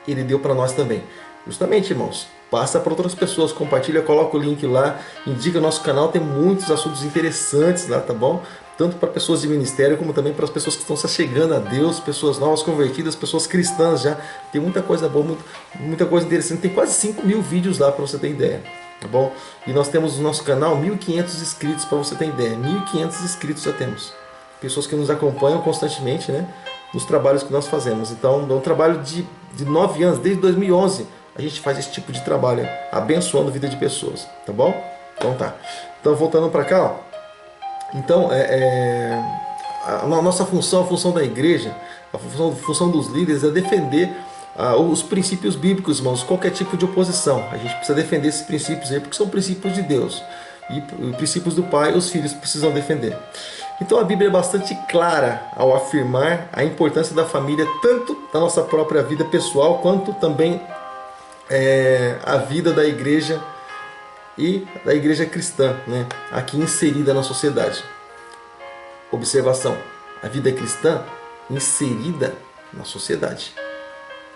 A: Ele deu para nós também. Justamente, irmãos, passa para outras pessoas, compartilha, coloca o link lá, indica o nosso canal, tem muitos assuntos interessantes lá, tá bom? Tanto para pessoas de ministério, como também para as pessoas que estão se chegando a Deus, pessoas novas convertidas, pessoas cristãs já. Tem muita coisa boa, muita coisa interessante. Tem quase 5.000 vídeos lá, para você ter ideia, tá bom? E nós temos no nosso canal 1.500 inscritos, para você ter ideia. 1.500 inscritos já temos. pessoas que nos acompanham constantemente, né, nos trabalhos que nós fazemos. Então, é um trabalho de 9 anos, desde 2011, a gente faz esse tipo de trabalho, abençoando a vida de pessoas, tá bom? Então tá. Então, voltando para cá, ó. Então, a nossa função, a função da igreja, a função dos líderes é defender os princípios bíblicos, irmãos, qualquer tipo de oposição. A gente precisa defender esses princípios aí, porque são princípios de Deus. E princípios do Pai, os filhos precisam defender. Então a Bíblia é bastante clara ao afirmar a importância da família, tanto da nossa própria vida pessoal, quanto também a vida da igreja e da igreja cristã, né, aqui inserida na sociedade. Observação, a vida cristã inserida na sociedade.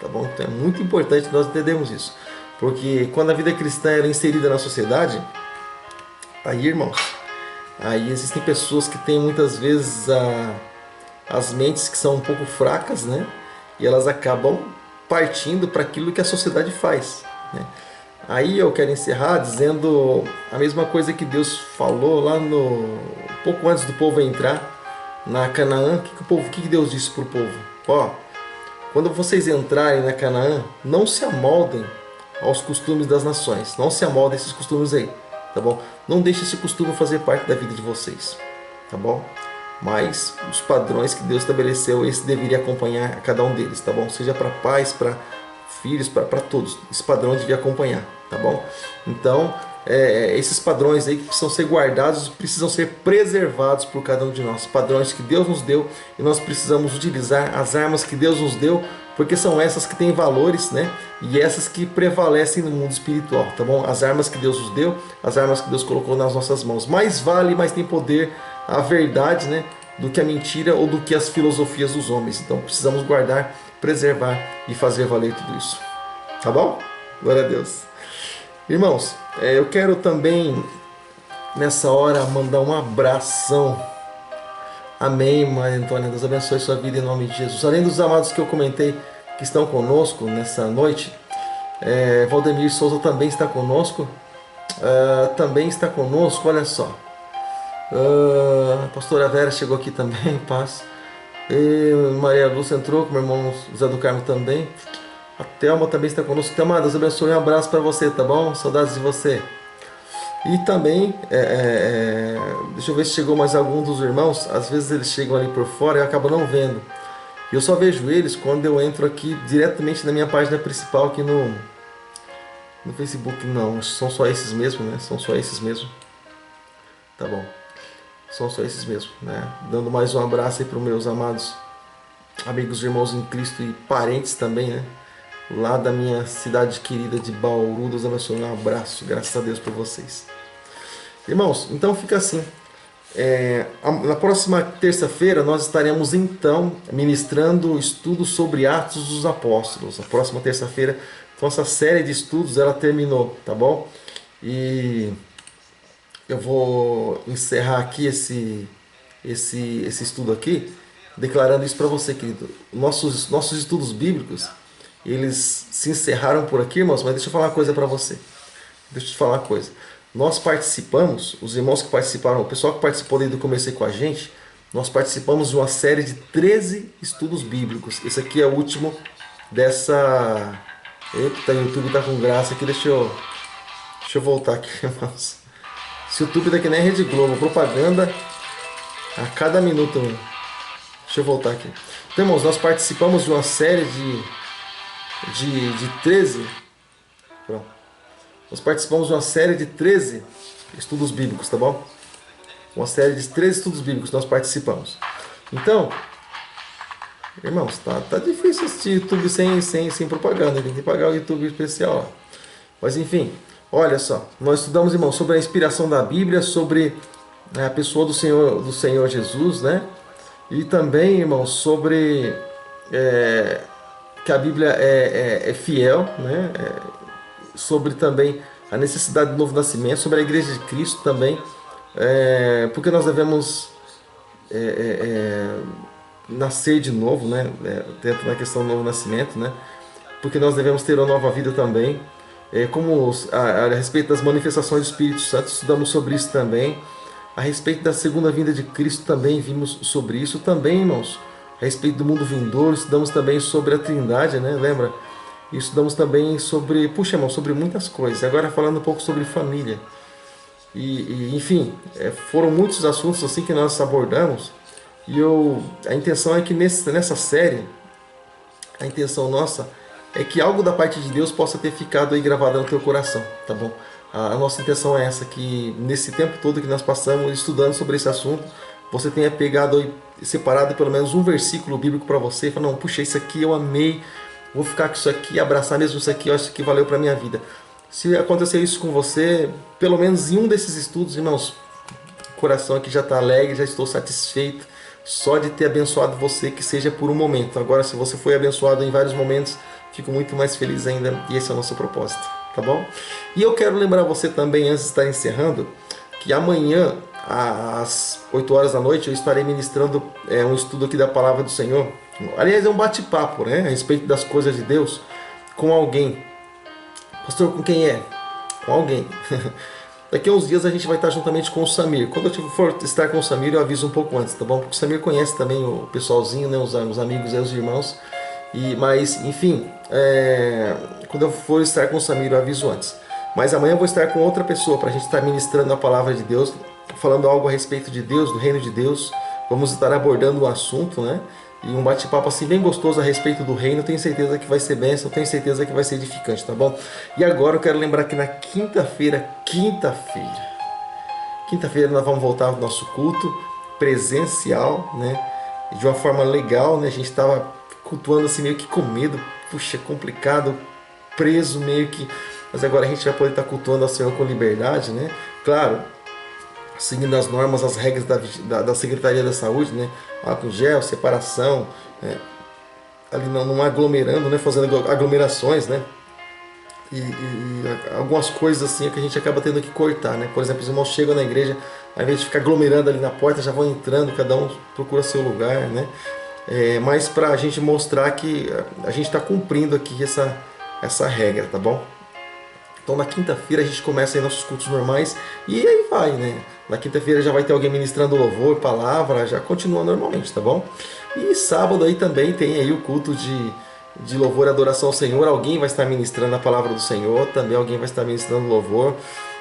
A: Tá bom? Então é muito importante nós entendermos isso. Porque quando a vida cristã é inserida na sociedade, aí, irmãos, aí existem pessoas que têm muitas vezes as mentes que são um pouco fracas, né? E elas acabam partindo para aquilo que a sociedade faz, né? Aí eu quero encerrar dizendo a mesma coisa que Deus falou lá um pouco antes do povo entrar na Canaã. O que Deus disse para o povo? Ó, quando vocês entrarem na Canaã, não se amoldem aos costumes das nações. Não se amoldem a esses costumes aí, tá bom? Não deixe esse costume fazer parte da vida de vocês, tá bom? Mas os padrões que Deus estabeleceu, esse deveria acompanhar a cada um deles, tá bom? Seja para pais, para filhos, para todos. Esse padrão devia acompanhar, tá bom? Então, esses padrões aí que precisam ser guardados, precisam ser preservados por cada um de nós. Padrões que Deus nos deu e nós precisamos utilizar as armas que Deus nos deu, porque são essas que têm valores, né? E essas que prevalecem no mundo espiritual, tá bom? As armas que Deus nos deu, as armas que Deus colocou nas nossas mãos. Mais vale, mais tem poder a verdade, né, do que a mentira ou do que as filosofias dos homens. Então precisamos guardar, preservar e fazer valer tudo isso. Tá bom? Glória a Deus. Irmãos, eu quero também nessa hora mandar um abração. Amém, Maria Antônia. Deus abençoe sua vida em nome de Jesus. Além dos amados que eu comentei que estão conosco nessa noite, Valdemir Souza também está conosco. Também está conosco, olha só. A pastora Vera chegou aqui também, paz. E Maria Lúcia entrou, com meu irmão Zé do Carmo também. A Thelma também está conosco. Thelma, Deus abençoe, um abraço para você, tá bom? Saudades de você. E também, deixa eu ver se chegou mais algum dos irmãos. Às vezes eles chegam ali por fora e eu acabo não vendo. E eu só vejo eles quando eu entro aqui diretamente na minha página principal aqui no Facebook. Não, são só esses mesmo, né? São só esses mesmo. Tá bom. São só esses mesmo, né? Dando mais um abraço aí para os meus amados amigos e irmãos em Cristo e parentes também, né? Lá da minha cidade querida de Bauru. Deus abençoe, um abraço, graças a Deus por vocês. Irmãos, então fica assim. Na próxima terça-feira nós estaremos então ministrando estudos sobre Atos dos Apóstolos. A próxima terça-feira, então essa série de estudos ela terminou, tá bom? E eu vou encerrar aqui esse estudo aqui, declarando isso para você, querido. Nossos estudos bíblicos, eles se encerraram por aqui, irmãos, mas deixa eu falar uma coisa para você. Deixa eu te falar uma coisa. Nós participamos, os irmãos que participaram, o pessoal que participou desde o começo com a gente, nós participamos de uma série de 13 estudos bíblicos. Esse aqui é o último dessa... Eita, o YouTube tá com graça aqui, deixa eu voltar aqui, irmãos. Esse YouTube daqui nem é Rede Globo, propaganda a cada minuto. Deixa eu voltar aqui. Então, irmãos, nós participamos de uma série de 13. Pronto. Nós participamos de uma série de 13 estudos bíblicos, tá bom? Uma série de 13 estudos bíblicos nós participamos. Então, irmãos, tá difícil assistir YouTube sem propaganda. Tem que pagar o YouTube especial. Ó. Mas enfim, olha só. Nós estudamos, irmãos, sobre a inspiração da Bíblia, sobre a pessoa do Senhor Jesus, né? E também, irmãos, sobre que a Bíblia é fiel, né? Sobre também a necessidade do novo nascimento, sobre a Igreja de Cristo também, porque nós devemos nascer de novo, né? Dentro da questão do novo nascimento, né? Porque nós devemos ter uma nova vida também, a respeito das manifestações do Espírito Santo, estudamos sobre isso também. A respeito da segunda vinda de Cristo também vimos sobre isso também, irmãos. A respeito do mundo vindouro, estudamos também sobre a Trindade, né? Lembra? E estudamos também sobre, puxa, irmão, sobre muitas coisas. Agora falando um pouco sobre família. Enfim, foram muitos assuntos assim que nós abordamos. E a intenção é que nessa série, a intenção nossa é que algo da parte de Deus possa ter ficado aí gravado no teu coração, tá bom? A nossa intenção é essa, que nesse tempo todo que nós passamos estudando sobre esse assunto, você tenha pegado e separado pelo menos um versículo bíblico para você e falar, não, puxa, isso aqui eu amei, vou ficar com isso aqui, abraçar mesmo isso aqui, eu acho que valeu para minha vida. Se acontecer isso com você, pelo menos em um desses estudos, irmãos, o coração aqui já está alegre, já estou satisfeito só de ter abençoado você, que seja por um momento. Agora, se você foi abençoado em vários momentos, fico muito mais feliz ainda, e esse é o nosso propósito, tá bom? E eu quero lembrar você também, antes de estar encerrando, que amanhã, às 8 horas da noite, eu estarei ministrando um estudo aqui da Palavra do Senhor. Aliás, é um bate-papo, né, a respeito das coisas de Deus, com alguém. Pastor, com quem é? Com alguém. Daqui a uns dias a gente vai estar juntamente com o Samir. Quando eu for estar com o Samir, eu aviso um pouco antes, tá bom? Porque o Samir conhece também o pessoalzinho, né, os amigos e os irmãos. Mas, enfim, quando eu for estar com o Samir, eu aviso antes. Mas amanhã eu vou estar com outra pessoa para a gente estar ministrando a palavra de Deus, falando algo a respeito de Deus, do reino de Deus. Vamos estar abordando o assunto, né? E um bate-papo assim bem gostoso a respeito do reino. Tenho certeza que vai ser bênção, tenho certeza que vai ser edificante, tá bom? E agora eu quero lembrar que na quinta-feira nós vamos voltar ao nosso culto presencial, né? De uma forma legal, né? A gente estava cultuando assim meio que com medo, puxa, complicado, preso meio que, mas agora a gente vai poder estar cultuando ao Senhor com liberdade, né? Claro, seguindo as normas, as regras da Secretaria da Saúde, né? Álcool gel, separação, né? Ali não aglomerando, né? Fazendo aglomerações, né? E algumas coisas assim que a gente acaba tendo que cortar, né? Por exemplo, os irmãos chegam na igreja, ao invés de ficar aglomerando ali na porta, já vão entrando, cada um procura seu lugar, né? Mas para a gente mostrar que a gente está cumprindo aqui essa regra, tá bom? Então na quinta-feira a gente começa aí nossos cultos normais e aí vai, né? Na quinta-feira já vai ter alguém ministrando louvor, palavra, já continua normalmente, tá bom? E sábado aí também tem aí o culto de louvor e adoração ao Senhor. Alguém vai estar ministrando a palavra do Senhor, também alguém vai estar ministrando louvor.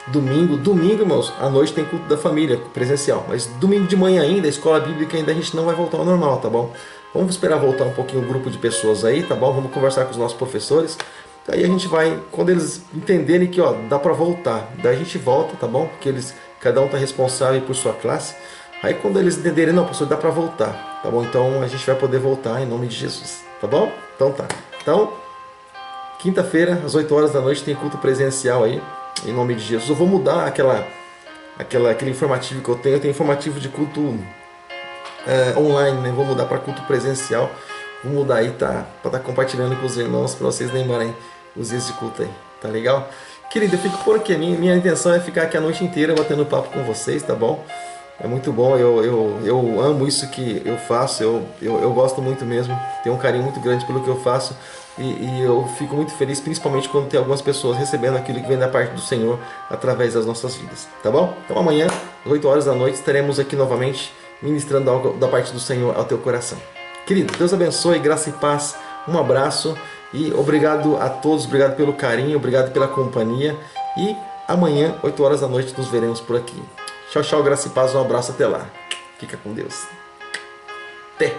A: Domingo, irmãos, à noite tem culto da família, presencial. Mas domingo de manhã ainda, a escola bíblica ainda a gente não vai voltar ao normal, tá bom? Vamos esperar voltar um pouquinho o grupo de pessoas aí, tá bom? Vamos conversar com os nossos professores. Aí a gente vai, quando eles entenderem que ó, dá para voltar, daí a gente volta, tá bom? Porque cada um tá responsável por sua classe. Aí quando eles entenderem, não, professor, dá para voltar, tá bom? Então a gente vai poder voltar em nome de Jesus, tá bom? Então tá. Então, quinta-feira, às 8 horas da noite, tem culto presencial aí, em nome de Jesus. Eu vou mudar aquele informativo que eu tenho informativo de culto online, né? Vou mudar para culto presencial. Vou mudar aí, tá? Para estar compartilhando com os irmãos, para vocês lembrarem os dias de culto aí. Tá legal? Querido, eu fico por aqui. Minha intenção é ficar aqui a noite inteira batendo papo com vocês, tá bom? É muito bom, eu amo isso que eu faço, eu gosto muito mesmo, tenho um carinho muito grande pelo que eu faço e eu fico muito feliz, principalmente quando tem algumas pessoas recebendo aquilo que vem da parte do Senhor através das nossas vidas, tá bom? Então amanhã, às 8 horas da noite, estaremos aqui novamente ministrando algo da parte do Senhor ao teu coração. Querido, Deus abençoe, graça e paz, um abraço e obrigado a todos, obrigado pelo carinho, obrigado pela companhia e amanhã, 8 horas da noite, nos veremos por aqui. Tchau, tchau, graça e paz, um abraço, até lá. Fica com Deus. Até!